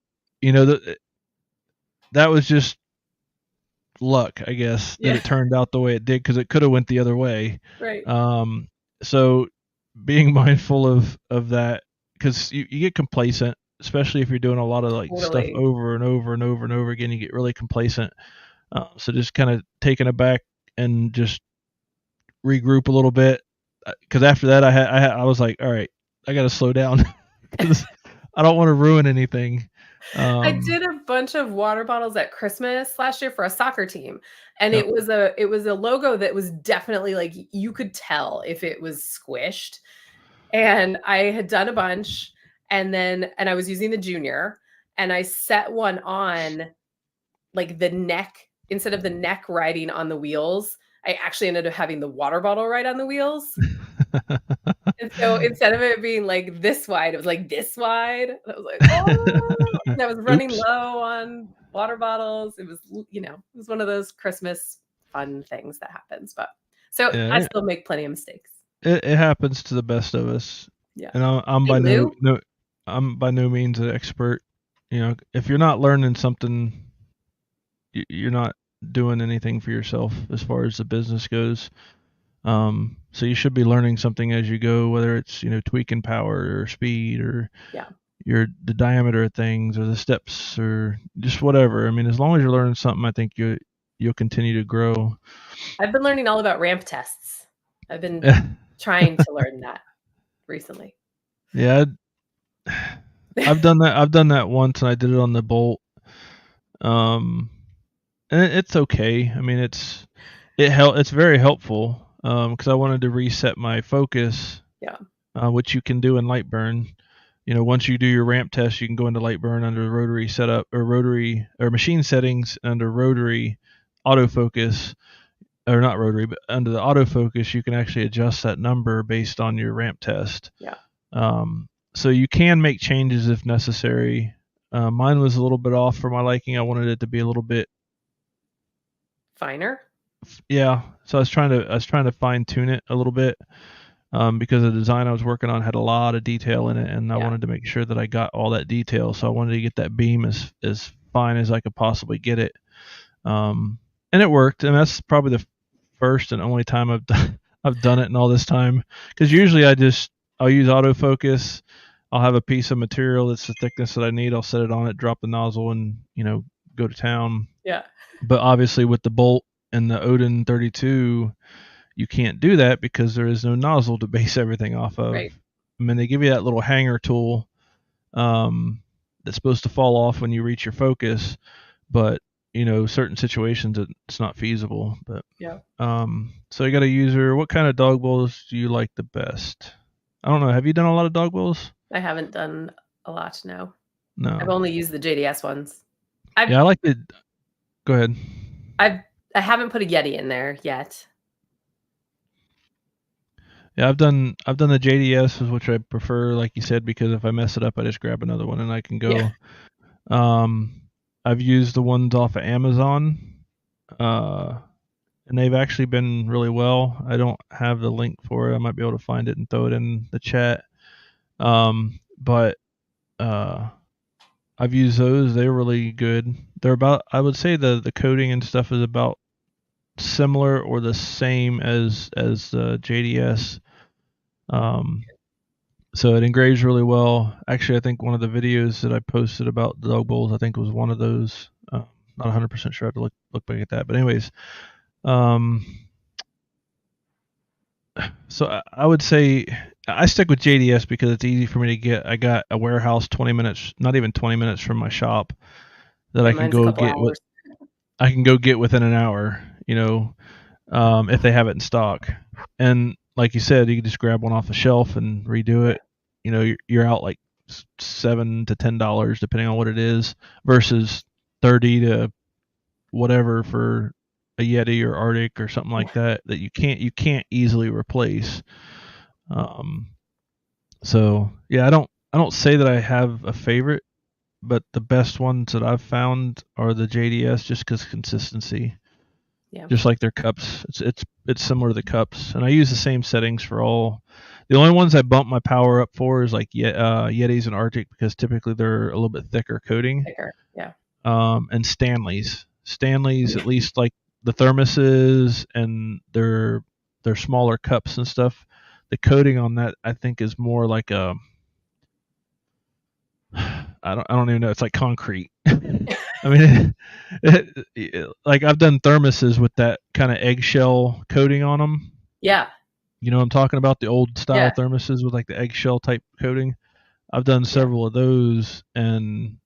Speaker 1: that was just luck, I guess, that
Speaker 2: Yeah.
Speaker 1: it turned out the way it did, because it could have went the other way.
Speaker 2: Right.
Speaker 1: So being mindful of that, because you get complacent, especially if you're doing a lot of like stuff
Speaker 2: Totally.
Speaker 1: over and over and over and over again. You get really complacent. So just kind of taking it back and just regroup a little bit, because after that I was like, all right, I got to slow down because I don't want to ruin anything.
Speaker 2: I did a bunch of water bottles at Christmas last year for a soccer team, and
Speaker 1: Yep.
Speaker 2: it was a logo that was definitely like you could tell if it was squished. And I had done a bunch, and I was using the junior, and I set one on like the neck instead of the neck riding on the wheels. I actually ended up having the water bottle right on the wheels. And so instead of it being like this wide, it was like this wide. And I was like, oh, and I was running
Speaker 1: Oops.
Speaker 2: low on water bottles. It was, it was one of those Christmas fun things that happens. But so I
Speaker 1: Yeah,
Speaker 2: still make plenty of mistakes.
Speaker 1: it happens to the best of us.
Speaker 2: Yeah.
Speaker 1: And I'm
Speaker 2: Hey,
Speaker 1: by
Speaker 2: Lou.
Speaker 1: I'm by no means an expert. If you're not learning something, you're not doing anything for yourself as far as the business goes. So you should be learning something as you go, whether it's tweaking power or speed or
Speaker 2: Yeah.
Speaker 1: the diameter of things or the steps or just whatever. I mean, as long as you're learning something, I think you'll continue to grow.
Speaker 2: I've been learning all about ramp tests. I've been trying to learn that recently.
Speaker 1: Yeah, I've done that. I've done that once, and I did it on the Bolt. And it's okay. I mean, it's very helpful because I wanted to reset my focus.
Speaker 2: Yeah.
Speaker 1: Which you can do in Lightburn. once you do your ramp test, you can go into Lightburn under Rotary setup or Rotary or machine settings under Rotary autofocus, or not Rotary, but under the autofocus, you can actually adjust that number based on your ramp test.
Speaker 2: Yeah.
Speaker 1: So you can make changes if necessary. Mine was a little bit off for my liking. I wanted it to be a little bit
Speaker 2: finer.
Speaker 1: Yeah. So I was trying to fine tune it a little bit. Because the design I was working on had a lot of detail in it, and I wanted to make sure that I got all that detail. So I wanted to get that beam as fine as I could possibly get it, and it worked. And that's probably the first and only time I've done it in all this time. Because usually I'll use autofocus. I'll have a piece of material that's the thickness that I need. I'll set it on it, drop the nozzle, and go to town.
Speaker 2: Yeah.
Speaker 1: But obviously with the Bolt and the Odin 32. You can't do that because there is no nozzle to base everything off of.
Speaker 2: Right.
Speaker 1: I mean, they give you that little hanger tool that's supposed to fall off when you reach your focus, but certain situations it's not feasible. But
Speaker 2: yeah.
Speaker 1: So you got a user. What kind of dog bowls do you like the best? I don't know. Have you done a lot of dog bowls?
Speaker 2: I haven't done a lot. No.
Speaker 1: No.
Speaker 2: I've only used the JDS ones.
Speaker 1: Yeah, I like the. Go ahead.
Speaker 2: I haven't put a Yeti in there yet.
Speaker 1: Yeah, I've done the JDS, which I prefer, like you said, because if I mess it up, I just grab another one and I can go. Yeah. I've used the ones off of Amazon, and they've actually been really well. I don't have the link for it. I might be able to find it and throw it in the chat. But I've used those. They're really good. They're about, I would say the coating and stuff is about similar or the same as the JDS. So it engraves really well. Actually, I think one of the videos that I posted about the dog bowls, I think was one of those. Not 100% sure. I have to look back at that. But anyways, so I would say I stick with JDS because it's easy for me to get. I got a warehouse 20 minutes, not even 20 minutes from my shop that I can go get. I can go get within an hour. If they have it in stock. And like you said, you can just grab one off the shelf and redo it. You're out like $7 to $10 depending on what it is, versus 30 to whatever for a Yeti or Arctic or something like that you can't easily replace. So yeah, I don't say that I have a favorite, but the best ones that I've found are the JDS just because consistency. Yeah. Just like their cups, it's similar to the cups, and I use the same settings for all. The only ones I bump my power up for is like Yetis and Arctic because typically they're a little bit thicker coating.
Speaker 2: Thicker, yeah.
Speaker 1: And Stanley's, at least like the thermoses and their smaller cups and stuff. The coating on that I think is more like a. I don't even know. It's like concrete. I mean, like I've done thermoses with that kind of eggshell coating on them.
Speaker 2: Yeah.
Speaker 1: You know what I'm talking about? The old style thermoses with like the eggshell type coating. I've done several of those, and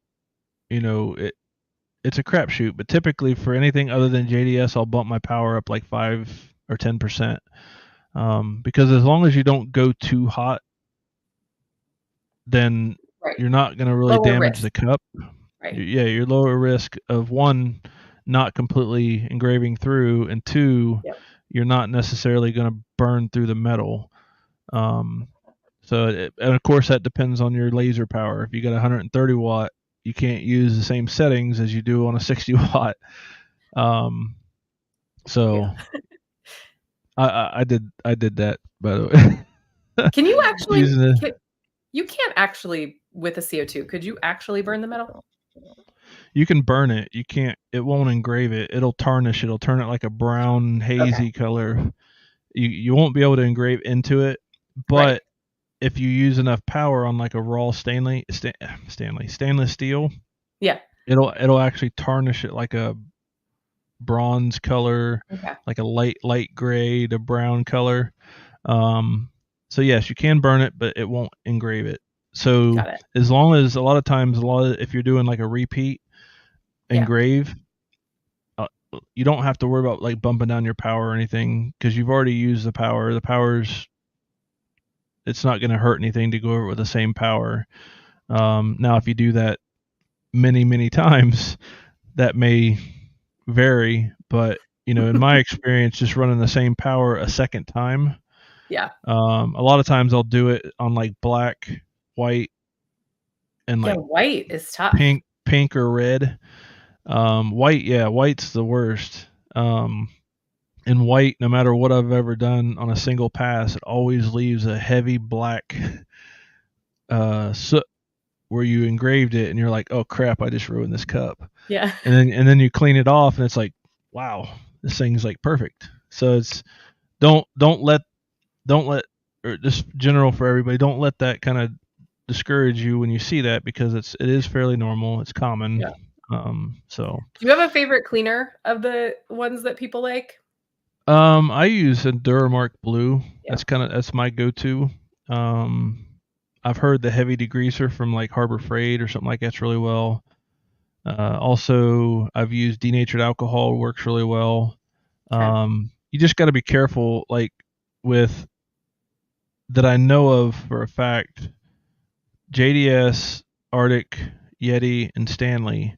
Speaker 1: it's a crapshoot. But typically for anything other than JDS, I'll bump my power up like 5 or 10%, because as long as you don't go too hot, then you're not going to really damage the cup. Right. Yeah, you're lower risk of one, not completely engraving through, and two, you're not necessarily going to burn through the metal. And of course that depends on your laser power. If you got 130 watt, you can't use the same settings as you do on a 60 watt. I did that, by the way.
Speaker 2: Can you actually? You can't actually with a CO2. Could you actually burn the metal?
Speaker 1: You can burn it. You can't. It won't engrave it. It'll tarnish. It'll turn it like a brown, hazy color. You won't be able to engrave into it. But if you use enough power on like a raw stainless steel, it'll actually tarnish it like a bronze color, like a light gray to brown color. So yes, you can burn it, but it won't engrave it. So as long as if you're doing like a repeat engrave, you don't have to worry about like bumping down your power or anything because you've already used the power. The power's it's not going to hurt anything to go over it with the same power. Now, if you do that many times, that may vary, but in my experience, just running the same power a second time.
Speaker 2: Yeah.
Speaker 1: A lot of times I'll do it on like black, white, and like
Speaker 2: white is tough.
Speaker 1: pink or red. White's the worst. In white, no matter what I've ever done on a single pass, it always leaves a heavy black soot where you engraved it, and you're like, oh crap, I just ruined this cup.
Speaker 2: Yeah.
Speaker 1: And then you clean it off, and it's like, wow, this thing's like perfect. So it's don't let or just general for everybody, don't let that kind of discourage you when you see that, because it is fairly normal. It's common.
Speaker 2: Yeah.
Speaker 1: So
Speaker 2: do you have a favorite cleaner of the ones that people like?
Speaker 1: I use a Duramark Blue.
Speaker 2: Yeah.
Speaker 1: That's my go-to. I've heard the heavy degreaser from like Harbor Freight or something like that's really well. Also, I've used denatured alcohol, works really well.
Speaker 2: Okay.
Speaker 1: You just got to be careful, like with that I know of for a fact. JDS, Arctic, Yeti, and Stanley,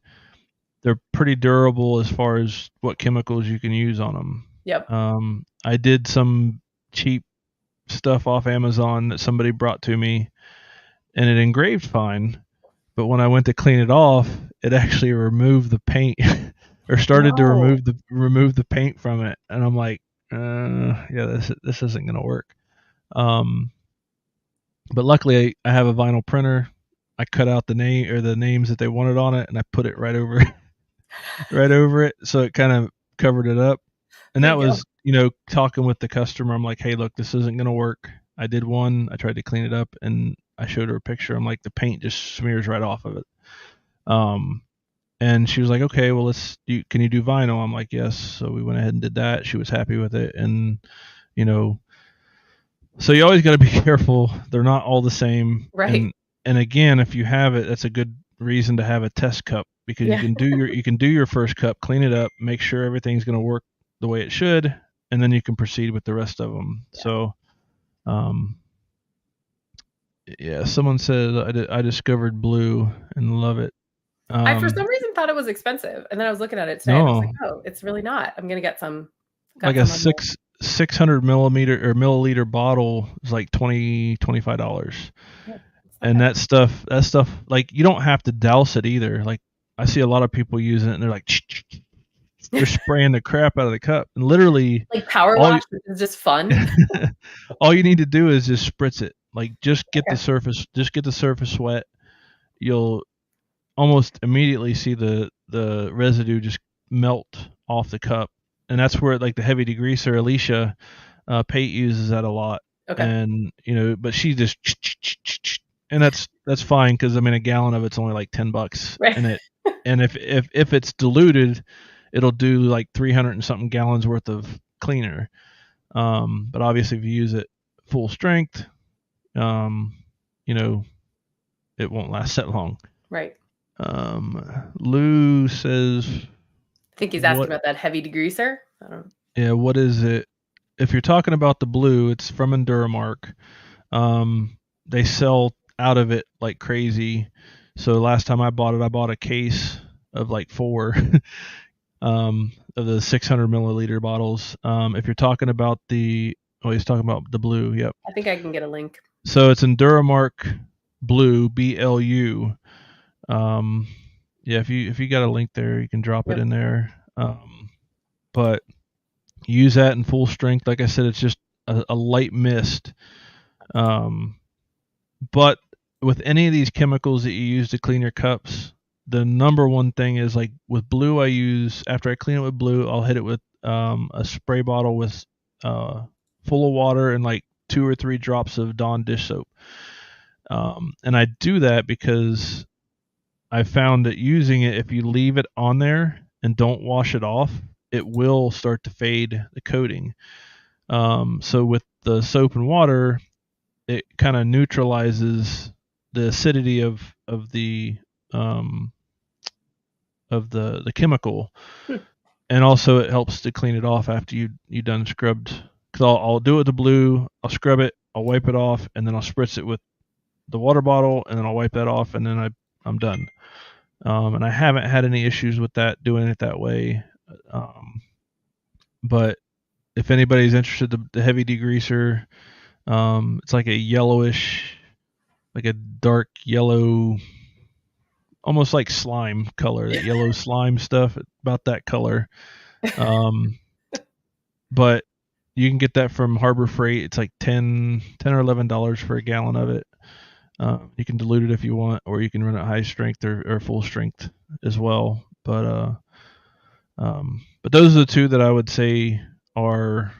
Speaker 1: they're pretty durable as far as what chemicals you can use on them.
Speaker 2: Yep.
Speaker 1: I did some cheap stuff off Amazon that somebody brought to me, and it engraved fine. But when I went to clean it off, it actually removed the paint or started to remove the paint from it. And I'm like, yeah, this isn't going to work. But luckily I have a vinyl printer. I cut out the names that they wanted on it, and I put it right over it. So it kind of covered it up. And that was, talking with the customer. I'm like, hey, look, this isn't going to work. I did one. I tried to clean it up, and I showed her a picture. I'm like, the paint just smears right off of it. And she was like, okay, well, can you do vinyl? I'm like, yes. So we went ahead and did that. She was happy with it. And, so you always got to be careful. They're not all the same.
Speaker 2: Right.
Speaker 1: And again, if you have it, that's a good reason to have a test cup, because you can do your first cup, clean it up, make sure everything's going to work the way it should, and then you can proceed with the rest of them. Yeah. So, someone said I discovered blue and love it.
Speaker 2: I for some reason thought it was expensive, and then I was looking at it today. And I was like, oh, it's really not. I'm gonna get some.
Speaker 1: Like a 600 milliliter bottle is like $25. Yeah, and that stuff, like, you don't have to douse it either. Like, I see a lot of people using it, and they're like, they're spraying the crap out of the cup, and literally
Speaker 2: like power wash is just fun.
Speaker 1: All you need to do is just spritz it. Like, just get the surface wet. You'll almost immediately see the residue just melt off the cup, and that's where, like, the heavy degreaser Alicia Pate uses that a lot. Okay. And but she just, and that's fine, because I mean, a gallon of it's only like $10, right? And if it's diluted, it'll do like 300 and something gallons worth of cleaner. But obviously, if you use it full strength, it won't last that long.
Speaker 2: Right.
Speaker 1: Lou says,
Speaker 2: I think he's asking about that heavy degreaser. I don't know.
Speaker 1: Yeah, what is it? If you're talking about the blue, it's from Enduramark. They sell out of it like crazy. So last time I bought a case of like 4 of the 600 milliliter bottles. If you're talking about he's talking about the blue. Yep.
Speaker 2: I think I can get a link.
Speaker 1: So it's Enduramark Blue, BLU. If you got a link there, you can drop it in there. But use that in full strength. Like I said, it's just a light mist. But with any of these chemicals that you use to clean your cups, the number one thing is, like with blue, after I clean it with blue, I'll hit it with a spray bottle with full of water and like 2 or 3 drops of Dawn dish soap. And I do that because I found that using it, if you leave it on there and don't wash it off, it will start to fade the coating. So with the soap and water, it kind of neutralizes the acidity of the chemical, and also it helps to clean it off after you done scrubbed. Because I'll do it with the blue, I'll scrub it, I'll wipe it off, and then I'll spritz it with the water bottle, and then I'll wipe that off, and then I'm done. And I haven't had any issues with that, doing it that way. But if anybody's interested, the heavy degreaser, it's like a yellowish, like a dark yellow, almost like slime color, that yellow slime stuff, about that color. But you can get that from Harbor Freight. It's like $10 or $11 for a gallon of it. You can dilute it if you want, or you can run it high strength or full strength as well. But those are the two that I would say are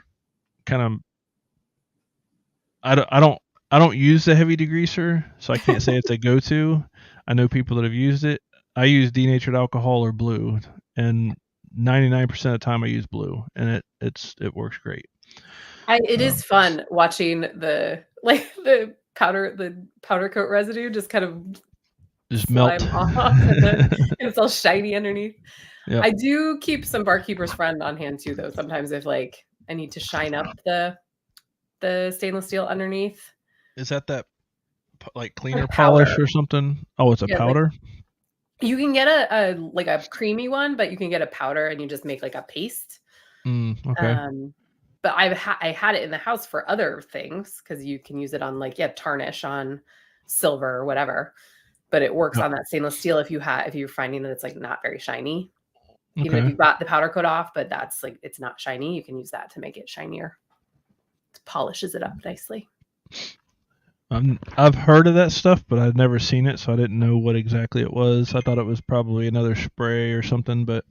Speaker 1: kind of. I don't use the heavy degreaser, so I can't say it's a go-to. I know people that have used it. I use denatured alcohol or blue, and 99% of the time I use blue, and it works great.
Speaker 2: It is fun watching the powder coat residue just kind of
Speaker 1: just melt
Speaker 2: off, and it's all shiny underneath.
Speaker 1: Yep.
Speaker 2: I do keep some Barkeeper's Friend on hand too, though. Sometimes if like I need to shine up the stainless steel underneath.
Speaker 1: Is that like cleaner polish or something? Oh, it's a powder.
Speaker 2: Like, you can get a like a creamy one, but you can get a powder and you just make like a paste.
Speaker 1: Okay.
Speaker 2: But I had it in the house for other things because you can use it on like tarnish on silver or whatever. But it works on that stainless steel if you're finding that it's like not very shiny. Even if you got the powder coat off, but that's like it's not shiny, you can use that to make it shinier. It polishes it up nicely.
Speaker 1: I've heard of that stuff, but I've never seen it, so I didn't know what exactly it was. I thought it was probably another spray or something, but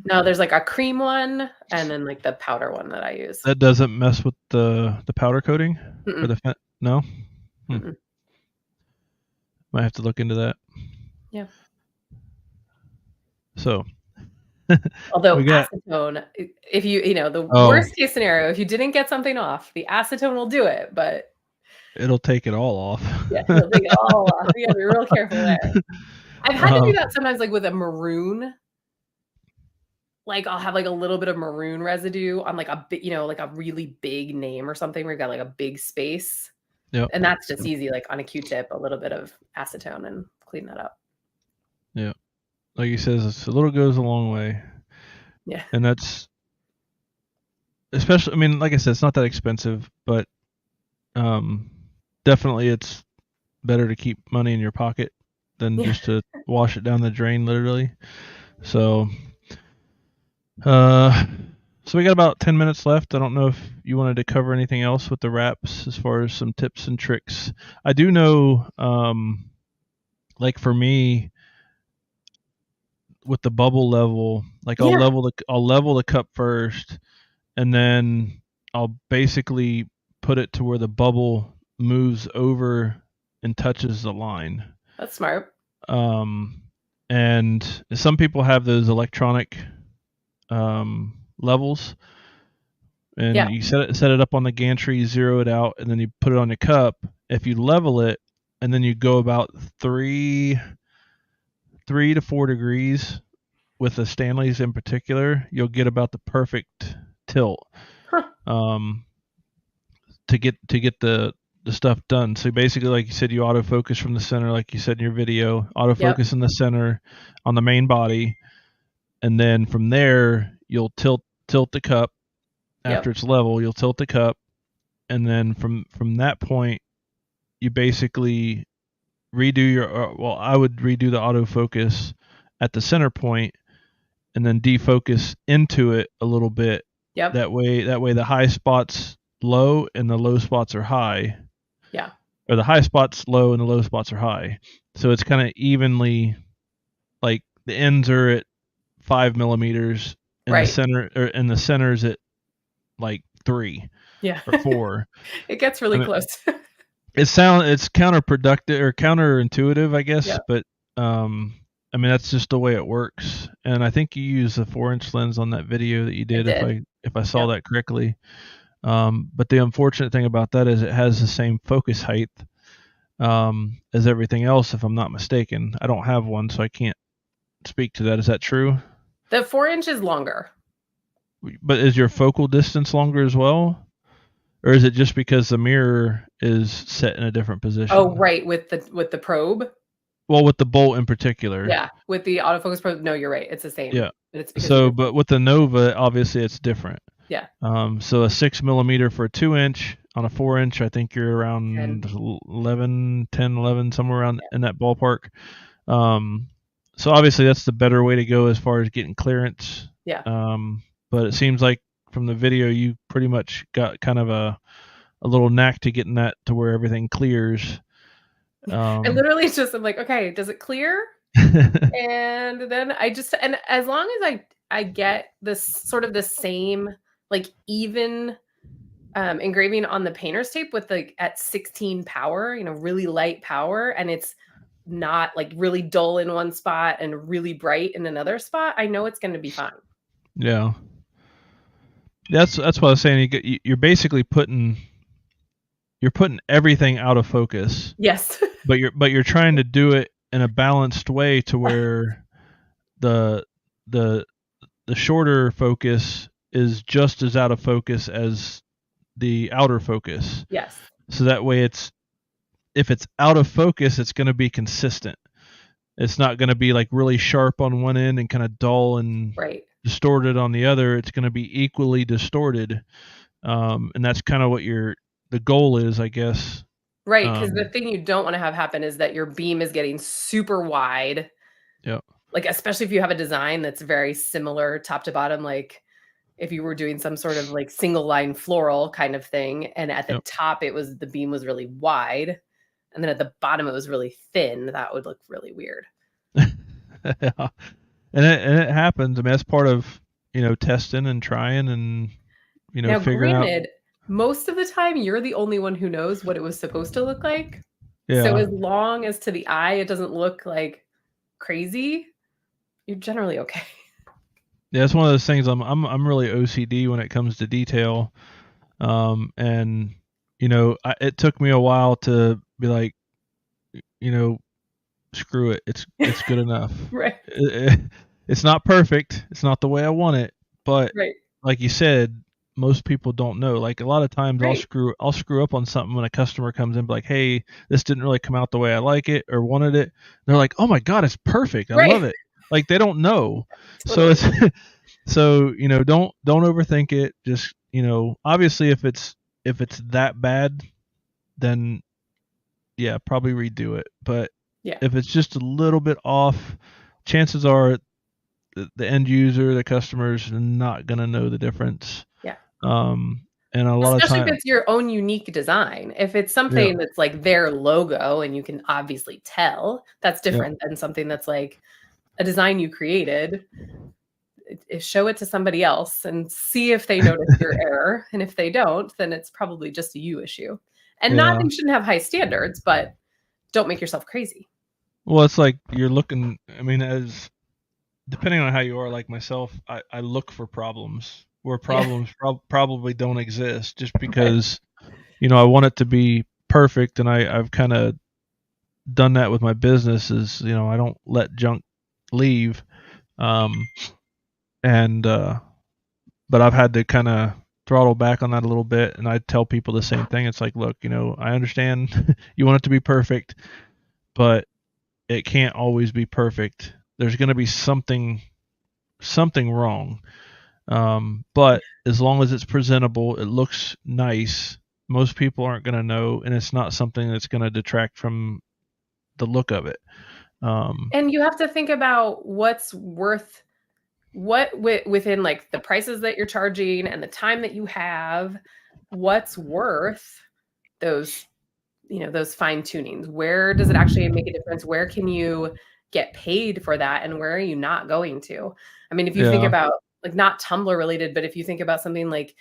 Speaker 2: no, there's like a cream one and then like the powder one that I use.
Speaker 1: That doesn't mess with the powder coating? Or the no? Might have to look into that.
Speaker 2: Yeah.
Speaker 1: So
Speaker 2: although acetone, if the worst case scenario, if you didn't get something off, the acetone will do it, but
Speaker 1: it'll take it all off.
Speaker 2: Yeah, it'll take it all off. You gotta be real careful there. I've had to do that sometimes, like with a maroon. Like I'll have like a little bit of maroon residue on like a like a really big name or something where you've got like a big space.
Speaker 1: Yeah.
Speaker 2: And that's just easy, like on a Q-tip, a little bit of acetone and clean that up.
Speaker 1: Yeah. Like he says, a little goes a long way.
Speaker 2: Yeah.
Speaker 1: And that's especially, I mean, like I said, it's not that expensive, but definitely it's better to keep money in your pocket than just to wash it down the drain, literally. So we got about 10 minutes left. I don't know if you wanted to cover anything else with the wraps as far as some tips and tricks. I do know, like for me, with the bubble level, like I'll level the cup first, and then I'll basically put it to where the bubble moves over and touches the line.
Speaker 2: That's smart.
Speaker 1: And some people have those electronic levels, and you set it up on the gantry, zero it out, and then you put it on your cup. If you level it and then you go about 3 to 4 degrees with the Stanleys in particular, you'll get about the perfect tilt to get the stuff done. So basically, like you said, you autofocus from the center, like you said in your video, autofocus in the center on the main body, and then from there you'll tilt the cup. After it's level, you'll tilt the cup, and then from that point you basically redo your I would redo the autofocus at the center point and then defocus into it a little bit. That way the high spots low and the low spots are high.
Speaker 2: Yeah.
Speaker 1: Or the high spots low and the low spots are high. So it's kind of evenly, like the ends are at 5 millimeters and the center's at like 3 or 4.
Speaker 2: It gets really close.
Speaker 1: It's counterproductive or counterintuitive, I guess, but I mean that's just the way it works. And I think you used a 4-inch lens on that video that you did, if I saw that correctly. But the unfortunate thing about that is it has the same focus height as everything else, if I'm not mistaken. I don't have one, so I can't speak to that. Is that true?
Speaker 2: The 4 inch is longer.
Speaker 1: But is your focal distance longer as well? or is it just because the mirror is set in a different position?
Speaker 2: Oh, right, with the probe.
Speaker 1: Well, with the bolt in particular.
Speaker 2: Yeah, with the autofocus probe. No, you're right. It's the same.
Speaker 1: Yeah.
Speaker 2: But it's because of
Speaker 1: So,
Speaker 2: your
Speaker 1: but with the Nova, obviously it's different.
Speaker 2: yeah.
Speaker 1: So a 6 millimeter for a 2-inch. On a 4-inch, I think you're around
Speaker 2: 10.
Speaker 1: 11, 10, 11, somewhere around in that ballpark. So obviously that's the better way to go as far as getting clearance.
Speaker 2: Yeah.
Speaker 1: But it seems like from the video you pretty much got kind of a little knack to getting that to where everything clears.
Speaker 2: I literally just am like, okay, does it clear? And then and as long as I get this sort of the same like even engraving on the painter's tape with at 16 power, really light power, and it's not like really dull in one spot and really bright in another spot, I know it's going to be fine.
Speaker 1: Yeah. That's what I was saying. You're basically putting everything out of focus.
Speaker 2: Yes.
Speaker 1: but you're trying to do it in a balanced way to where the shorter focus is just as out of focus as the outer focus.
Speaker 2: Yes.
Speaker 1: So that way if it's out of focus, it's going to be consistent. It's not going to be like really sharp on one end and kind of dull and distorted on the other. It's going to be equally distorted. And that's kind of what the goal is, I guess.
Speaker 2: Right, because the thing you don't want to have happen is that your beam is getting super wide.
Speaker 1: Yeah.
Speaker 2: Like, especially if you have a design that's very similar top to bottom, like if you were doing some sort of like single line floral kind of thing, and at the top the beam was really wide, and then at the bottom it was really thin, that would look really weird.
Speaker 1: Yeah. And it happens. I mean, that's part of, testing and trying and,
Speaker 2: now,
Speaker 1: figuring
Speaker 2: granted,
Speaker 1: out.
Speaker 2: Most of the time you're the only one who knows what it was supposed to look like.
Speaker 1: Yeah.
Speaker 2: So as long as to the eye it doesn't look like crazy, you're generally okay.
Speaker 1: Yeah, it's one of those things. I'm really OCD when it comes to detail, and it took me a while to be like, screw it. It's good enough.
Speaker 2: Right.
Speaker 1: It's not perfect. It's not the way I want it, but
Speaker 2: right.
Speaker 1: Like you said, most people don't know. Like a lot of times
Speaker 2: right.
Speaker 1: I'll screw up on something when a customer comes in, like, hey, this didn't really come out the way I like it or wanted it. They're like, oh my God, it's perfect. I love it. Like they don't know. Totally. So it's so, don't overthink it. Just, obviously if it's that bad, then yeah, probably redo it. But if it's just a little bit off, chances are the end user, the customer's not going to know the difference.
Speaker 2: Yeah.
Speaker 1: And a lot
Speaker 2: especially
Speaker 1: of times,
Speaker 2: if it's your own unique design. If it's something that's like their logo and you can obviously tell, that's different than something that's like a design you created. Show it to somebody else and see if they notice your error. And if they don't, then it's probably just a you issue. And not that you shouldn't have high standards, but don't make yourself crazy.
Speaker 1: Well, it's like you're looking, I mean, depending on how you are, like myself, I look for problems where problems probably don't exist just because, I want it to be perfect. And I've kind of done that with my business is, I don't let junk leave. But I've had to kind of throttle back on that a little bit. And I tell people the same thing. It's like, look, I understand you want it to be perfect, but it can't always be perfect. There's going to be something wrong. But as long as it's presentable, it looks nice, most people aren't going to know, and it's not something that's going to detract from the look of it.
Speaker 2: And you have to think about what's worth within like the prices that you're charging and the time that you have, what's worth those fine tunings. Where does it actually make a difference? Where can you get paid for that? And where are you not going to? I mean, if you think about like not Tumblr related, but if you think about something like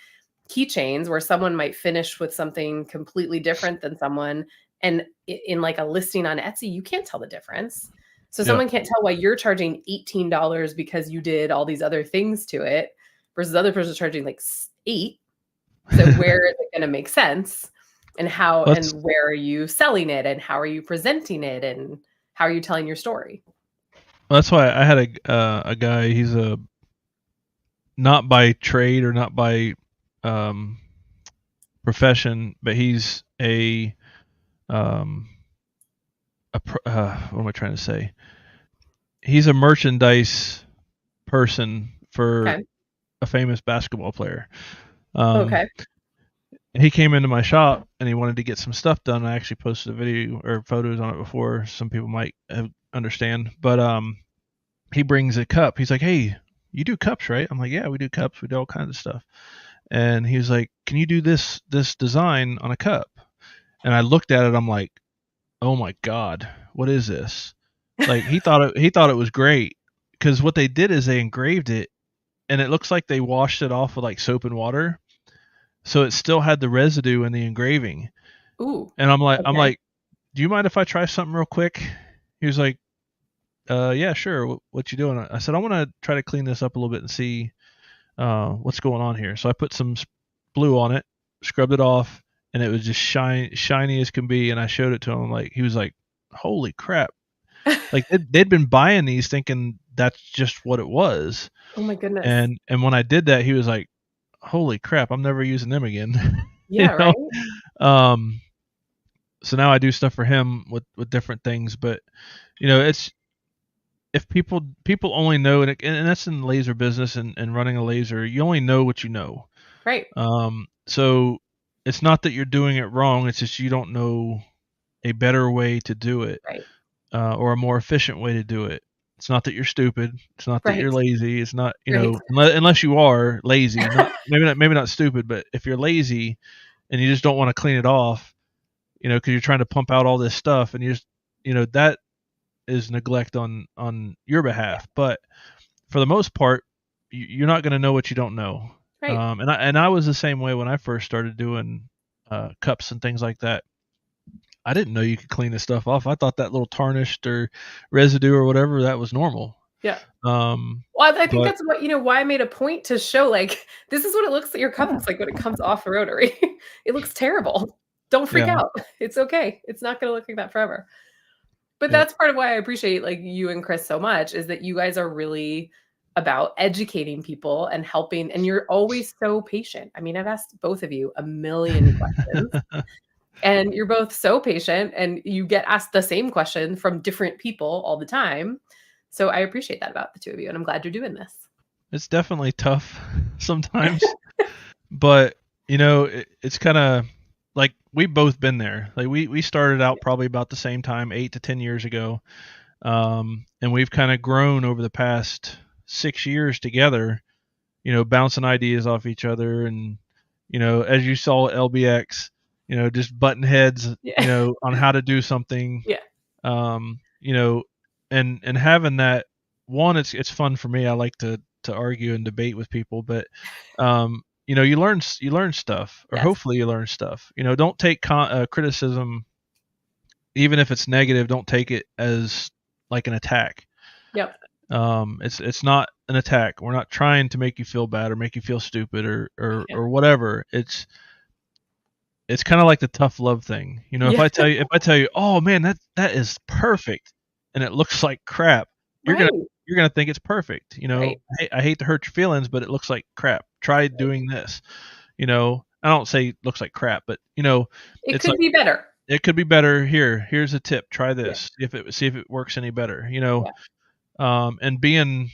Speaker 2: keychains where someone might finish with something completely different than someone, and in like a listing on Etsy, you can't tell the difference. So someone can't tell why you're charging $18 because you did all these other things to it versus the other person charging like $8. So where is it going to make sense? And how and where are you selling it, and how are you presenting it, and how are you telling your story?
Speaker 1: Well, that's why I had a guy. He's not by trade or not by profession, but he's what am I trying to say? He's a merchandise person for
Speaker 2: Okay.
Speaker 1: a famous basketball player. Um,
Speaker 2: Okay.
Speaker 1: he came into my shop and he wanted to get some stuff done. I actually posted a video or photos on it before. Some people might understand, but he brings a cup. He's like, "Hey, you do cups, right?" I'm like, "Yeah, we do cups. We do all kinds of stuff." And he was like, "Can you do this design on a cup?" And I looked at it. I'm like, "Oh my god, what is this?" Like he thought it was great because what they did is they engraved it, and it looks like they washed it off with like soap and water, so it still had the residue in the engraving.
Speaker 2: Ooh.
Speaker 1: And I'm like,
Speaker 2: Okay.
Speaker 1: "Do you mind if I try something real quick?" He was like, yeah, sure. What you doing?" I said, "I want to try to clean this up a little bit and see what's going on here." So I put some blue on it, scrubbed it off, and it was just shiny as can be. And I showed it to him. Like he was like, "Holy crap!" Like they'd been buying these thinking that's just what it was.
Speaker 2: Oh my goodness.
Speaker 1: And when I did that, he was like, "Holy crap! I'm never using them again." you
Speaker 2: Yeah,
Speaker 1: know.
Speaker 2: right?
Speaker 1: Um. So now I do stuff for him with different things, but it's if people only know, and that's in the laser business and running a laser, you only know what you know.
Speaker 2: Right.
Speaker 1: So it's not that you're doing it wrong, it's just you don't know a better way to do it,
Speaker 2: Right.
Speaker 1: or a more efficient way to do it. It's not that you're stupid. It's not that
Speaker 2: Right.
Speaker 1: you're lazy. It's not,
Speaker 2: Right.
Speaker 1: unless you are lazy, not maybe not stupid, but if you're lazy and you just don't want to clean it off, because you're trying to pump out all this stuff, and you just, that is neglect on your behalf. But for the most part, you're not going to know what you don't know.
Speaker 2: Right.
Speaker 1: And I was the same way when I first started doing cups and things like that. I didn't know you could clean this stuff off. I thought that little tarnished or residue or whatever, that was normal.
Speaker 2: Yeah.
Speaker 1: Um,
Speaker 2: Well, I think
Speaker 1: but
Speaker 2: that's what, why I made a point to show, like, this is what it looks like your cup looks like when it comes off the rotary. It looks terrible. Don't freak
Speaker 1: yeah,
Speaker 2: out. It's okay. It's not gonna look like that forever. But
Speaker 1: yep.
Speaker 2: that's part of why I appreciate, like, you and Chris so much is that you guys are really about educating people and helping, and you're always so patient. I mean, I've asked both of you a million questions, and you're both so patient, and you get asked the same question from different people all the time. So I appreciate that about the two of you, and I'm glad you're doing this.
Speaker 1: It's definitely tough sometimes, but it's kind of like we've both been there. Like we started out probably about the same time, 8 to 10 years ago. And we've kind of grown over the past 6 years together, bouncing ideas off each other. And, as you saw at LBX, just button heads,
Speaker 2: Yeah.
Speaker 1: on how to do something,
Speaker 2: Yeah.
Speaker 1: um, you know, and having that one, it's fun for me. I like to argue and debate with people, but, you learn stuff, or
Speaker 2: Yes.
Speaker 1: hopefully you learn stuff. Don't take criticism, even if it's negative. Don't take it as like an attack.
Speaker 2: Yep.
Speaker 1: It's not an attack. We're not trying to make you feel bad or make you feel stupid or or,
Speaker 2: Yeah.
Speaker 1: or whatever. It's kind of like the tough love thing. If
Speaker 2: Yeah.
Speaker 1: I tell you, "Oh man, that is perfect," and it looks like crap, you're gonna
Speaker 2: Right.
Speaker 1: you're gonna think it's perfect.
Speaker 2: Right.
Speaker 1: I hate to hurt your feelings, but it looks like crap. Try doing this. I don't say it looks like crap, but
Speaker 2: It
Speaker 1: it's
Speaker 2: could
Speaker 1: like
Speaker 2: be better.
Speaker 1: it could be better. Here's a tip. Try
Speaker 2: Yeah.
Speaker 1: this. See if it works any better.
Speaker 2: Yeah.
Speaker 1: And been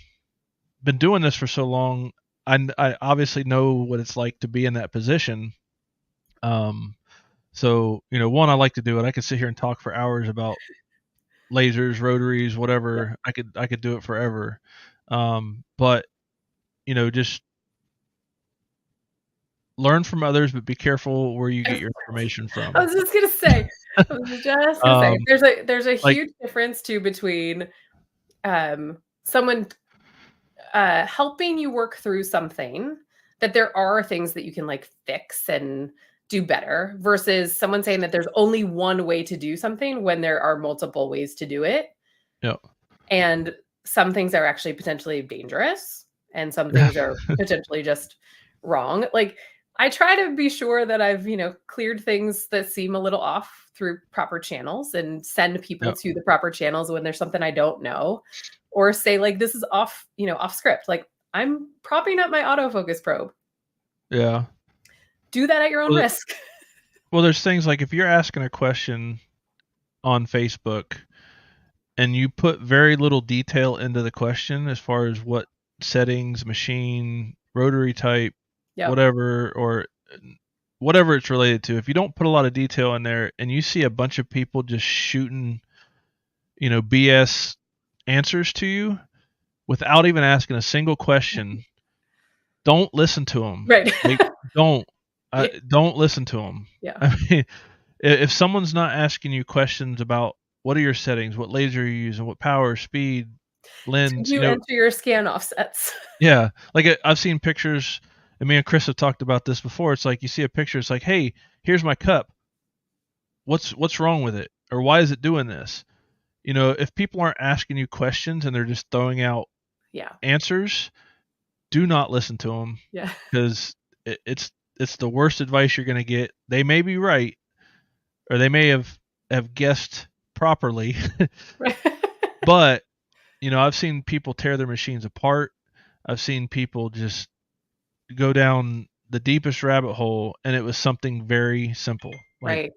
Speaker 1: doing this for so long, I obviously know what it's like to be in that position. Um, so one, I like to do it. I could sit here and talk for hours about lasers, rotaries,
Speaker 2: Yeah.
Speaker 1: whatever. I could do it forever. But just learn from others, but be careful where you get your information
Speaker 2: I
Speaker 1: from.
Speaker 2: was just gonna say,
Speaker 1: Um,
Speaker 2: there's a
Speaker 1: like
Speaker 2: huge difference too between someone helping you work through something, that there are things that you can like fix and do better, versus someone saying that there's only one way to do something when there are multiple ways to do it.
Speaker 1: yeah,
Speaker 2: And some things are actually potentially dangerous, and some
Speaker 1: yeah,
Speaker 2: things are potentially just wrong. Like, I try to be sure that I've, cleared things that seem a little off through proper channels, and send people
Speaker 1: yeah,
Speaker 2: to the proper channels when there's something I don't know, or say like this is off, off script. Like, I'm propping up my autofocus probe.
Speaker 1: yeah.
Speaker 2: do that at your own risk.
Speaker 1: Well, there's things like if you're asking a question on Facebook and you put very little detail into the question as far as what settings, machine, rotary type,
Speaker 2: Yep.
Speaker 1: whatever, or whatever it's related to, if you don't put a lot of detail in there and you see a bunch of people just shooting, BS answers to you without even asking a single question, don't listen to them.
Speaker 2: Right.
Speaker 1: Like, don't listen to them.
Speaker 2: Yeah.
Speaker 1: I mean, if someone's not asking you questions about what are your settings, what laser are you using, what power, speed, lens,
Speaker 2: you enter your scan offsets.
Speaker 1: Yeah, like I've seen pictures, and me and Chris have talked about this before. It's like you see a picture, it's like, hey, here's my cup. What's wrong with it, or why is it doing this? If people aren't asking you questions and they're just throwing out answers, do not listen to them.
Speaker 2: Yeah,
Speaker 1: because it's the worst advice you're going to get. They may be right, or they may have guessed properly, but I've seen people tear their machines apart. I've seen people just go down the deepest rabbit hole, and it was something very simple, like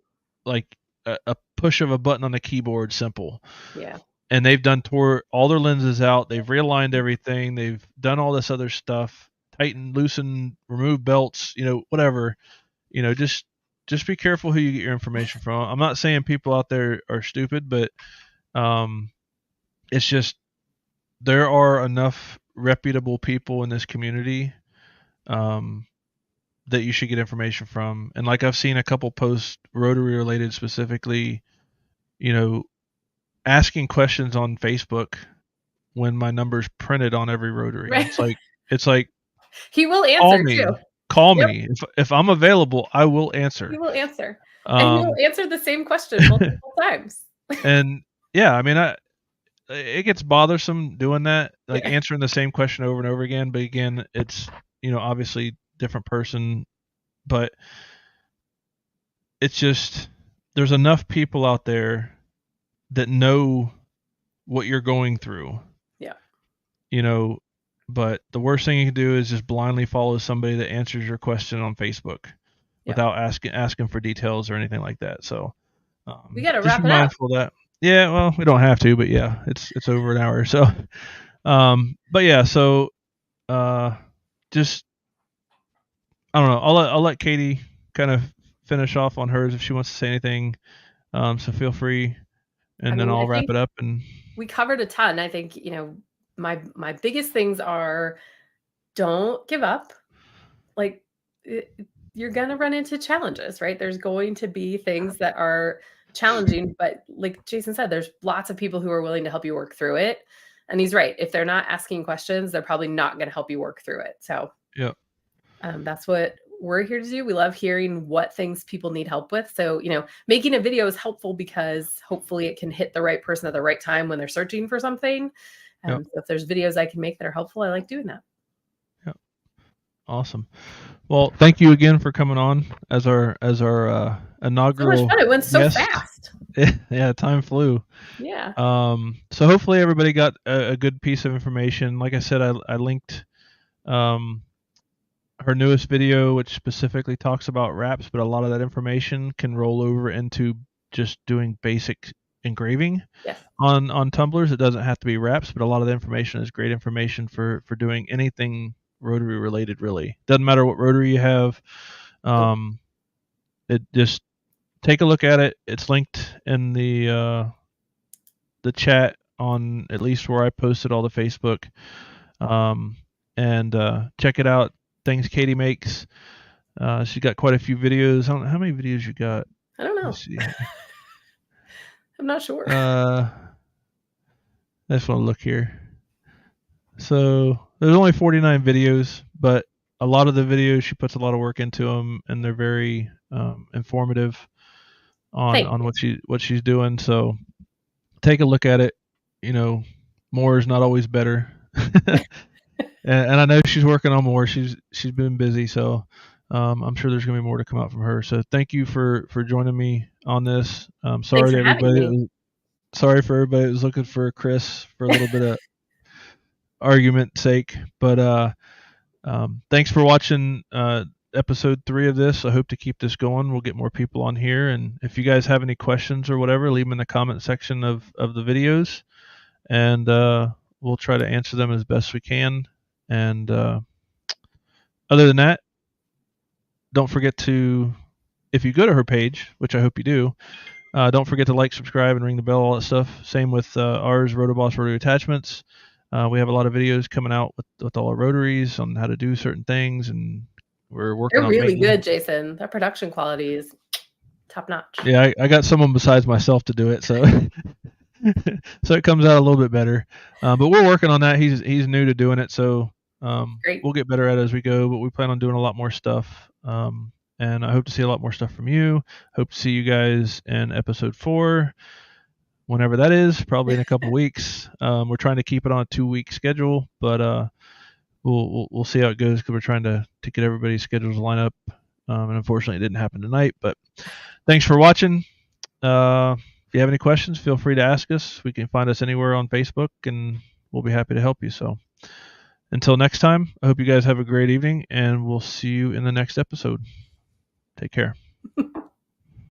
Speaker 1: a push of a button on the keyboard, simple.
Speaker 2: Yeah.
Speaker 1: And they've tore all their lenses out. They've realigned everything. They've done all this other stuff, tighten, loosen, remove belts, whatever. Just be careful who you get your information from. I'm not saying people out there are stupid, but it's just there are enough reputable people in this community that you should get information from. And like I've seen a couple posts Rotary related specifically, asking questions on Facebook when my number's printed on every Rotary.
Speaker 2: Right.
Speaker 1: It's like
Speaker 2: he will answer
Speaker 1: Call me. If I'm available, I will answer.
Speaker 2: He will answer. And he'll answer the same question multiple times.
Speaker 1: And yeah, I mean, it gets bothersome doing that, like answering the same question over and over again. But again, it's, obviously different person, but it's just, there's enough people out there that know what you're going through.
Speaker 2: Yeah.
Speaker 1: But the worst thing you can do is just blindly follow somebody that answers your question on Facebook without asking for details or anything like that. So
Speaker 2: we got to wrap it up.
Speaker 1: Of that. Yeah, well, we don't have to, but yeah, it's over an hour. So, but yeah, so just I don't know. I'll let Katie kind of finish off on hers if she wants to say anything. So feel free, and then I'll wrap it up. And
Speaker 2: we covered a ton. I think my biggest things are don't give up. Like you're gonna run into challenges, right? There's going to be things that are challenging, but like Jason said, there's lots of people who are willing to help you work through it. And he's right. If they're not asking questions, they're probably not going to help you work through it. So that's what we're here to do. We love hearing what things people need help with. So, making a video is helpful because hopefully it can hit the right person at the right time when they're searching for something. So if there's videos I can make that are helpful, I like doing that.
Speaker 1: Yep. Awesome. Well, thank you again for coming on as our inaugural.
Speaker 2: So much fun. It went so fast.
Speaker 1: Yeah, time flew.
Speaker 2: Yeah.
Speaker 1: So hopefully everybody got a good piece of information. Like I said, I linked her newest video, which specifically talks about wraps, but a lot of that information can roll over into just doing basic engraving on tumblers. It doesn't have to be wraps, but a lot of the information is great information for doing anything Rotary related. Really doesn't matter what Rotary you have. It just take a look at it. It's linked in the chat on at least where I posted all the Facebook, and check it out. Things Katie makes. She got quite a few videos. I don't know how many videos you got.
Speaker 2: I don't know. I'm not sure.
Speaker 1: I just want to look here. So there's only 49 videos, but a lot of the videos she puts a lot of work into them, and they're very informative on what she's doing. So take a look at it. More is not always better. And I know she's working on more. She's been busy, so I'm sure there's going to be more to come out from her. So thank you for joining me on this. Sorry to everybody. Sorry for everybody that was looking for Chris for a little bit of argument sake, but thanks for watching episode 3 of this. I hope to keep this going. We'll get more people on here, and if you guys have any questions or whatever, leave them in the comment section of the videos, and we'll try to answer them as best we can. And other than that, don't forget to, if you go to her page, which I hope you do, don't forget to like, subscribe, and ring the bell, all that stuff. Same with ours, Rotoboss Rotary Attachments. We have a lot of videos coming out with all our rotaries on how to do certain things, and we're working
Speaker 2: They're
Speaker 1: on
Speaker 2: really
Speaker 1: making.
Speaker 2: good, Jason. Their production quality is top notch.
Speaker 1: Yeah, I got someone besides myself to do it, so so it comes out a little bit better. But we're working on that. He's new to doing it, so
Speaker 2: Great.
Speaker 1: we'll get better at it as we go. But we plan on doing a lot more stuff. And I hope to see a lot more stuff from you. Hope to see you guys in episode 4, whenever that is, probably in a couple weeks. We're trying to keep it on a 2-week schedule, but we'll see how it goes because we're trying to get everybody's schedules to line up. And unfortunately, it didn't happen tonight. But thanks for watching. If you have any questions, feel free to ask us. We can find us anywhere on Facebook, and we'll be happy to help you. So until next time, I hope you guys have a great evening, and we'll see you in the next episode. Take care.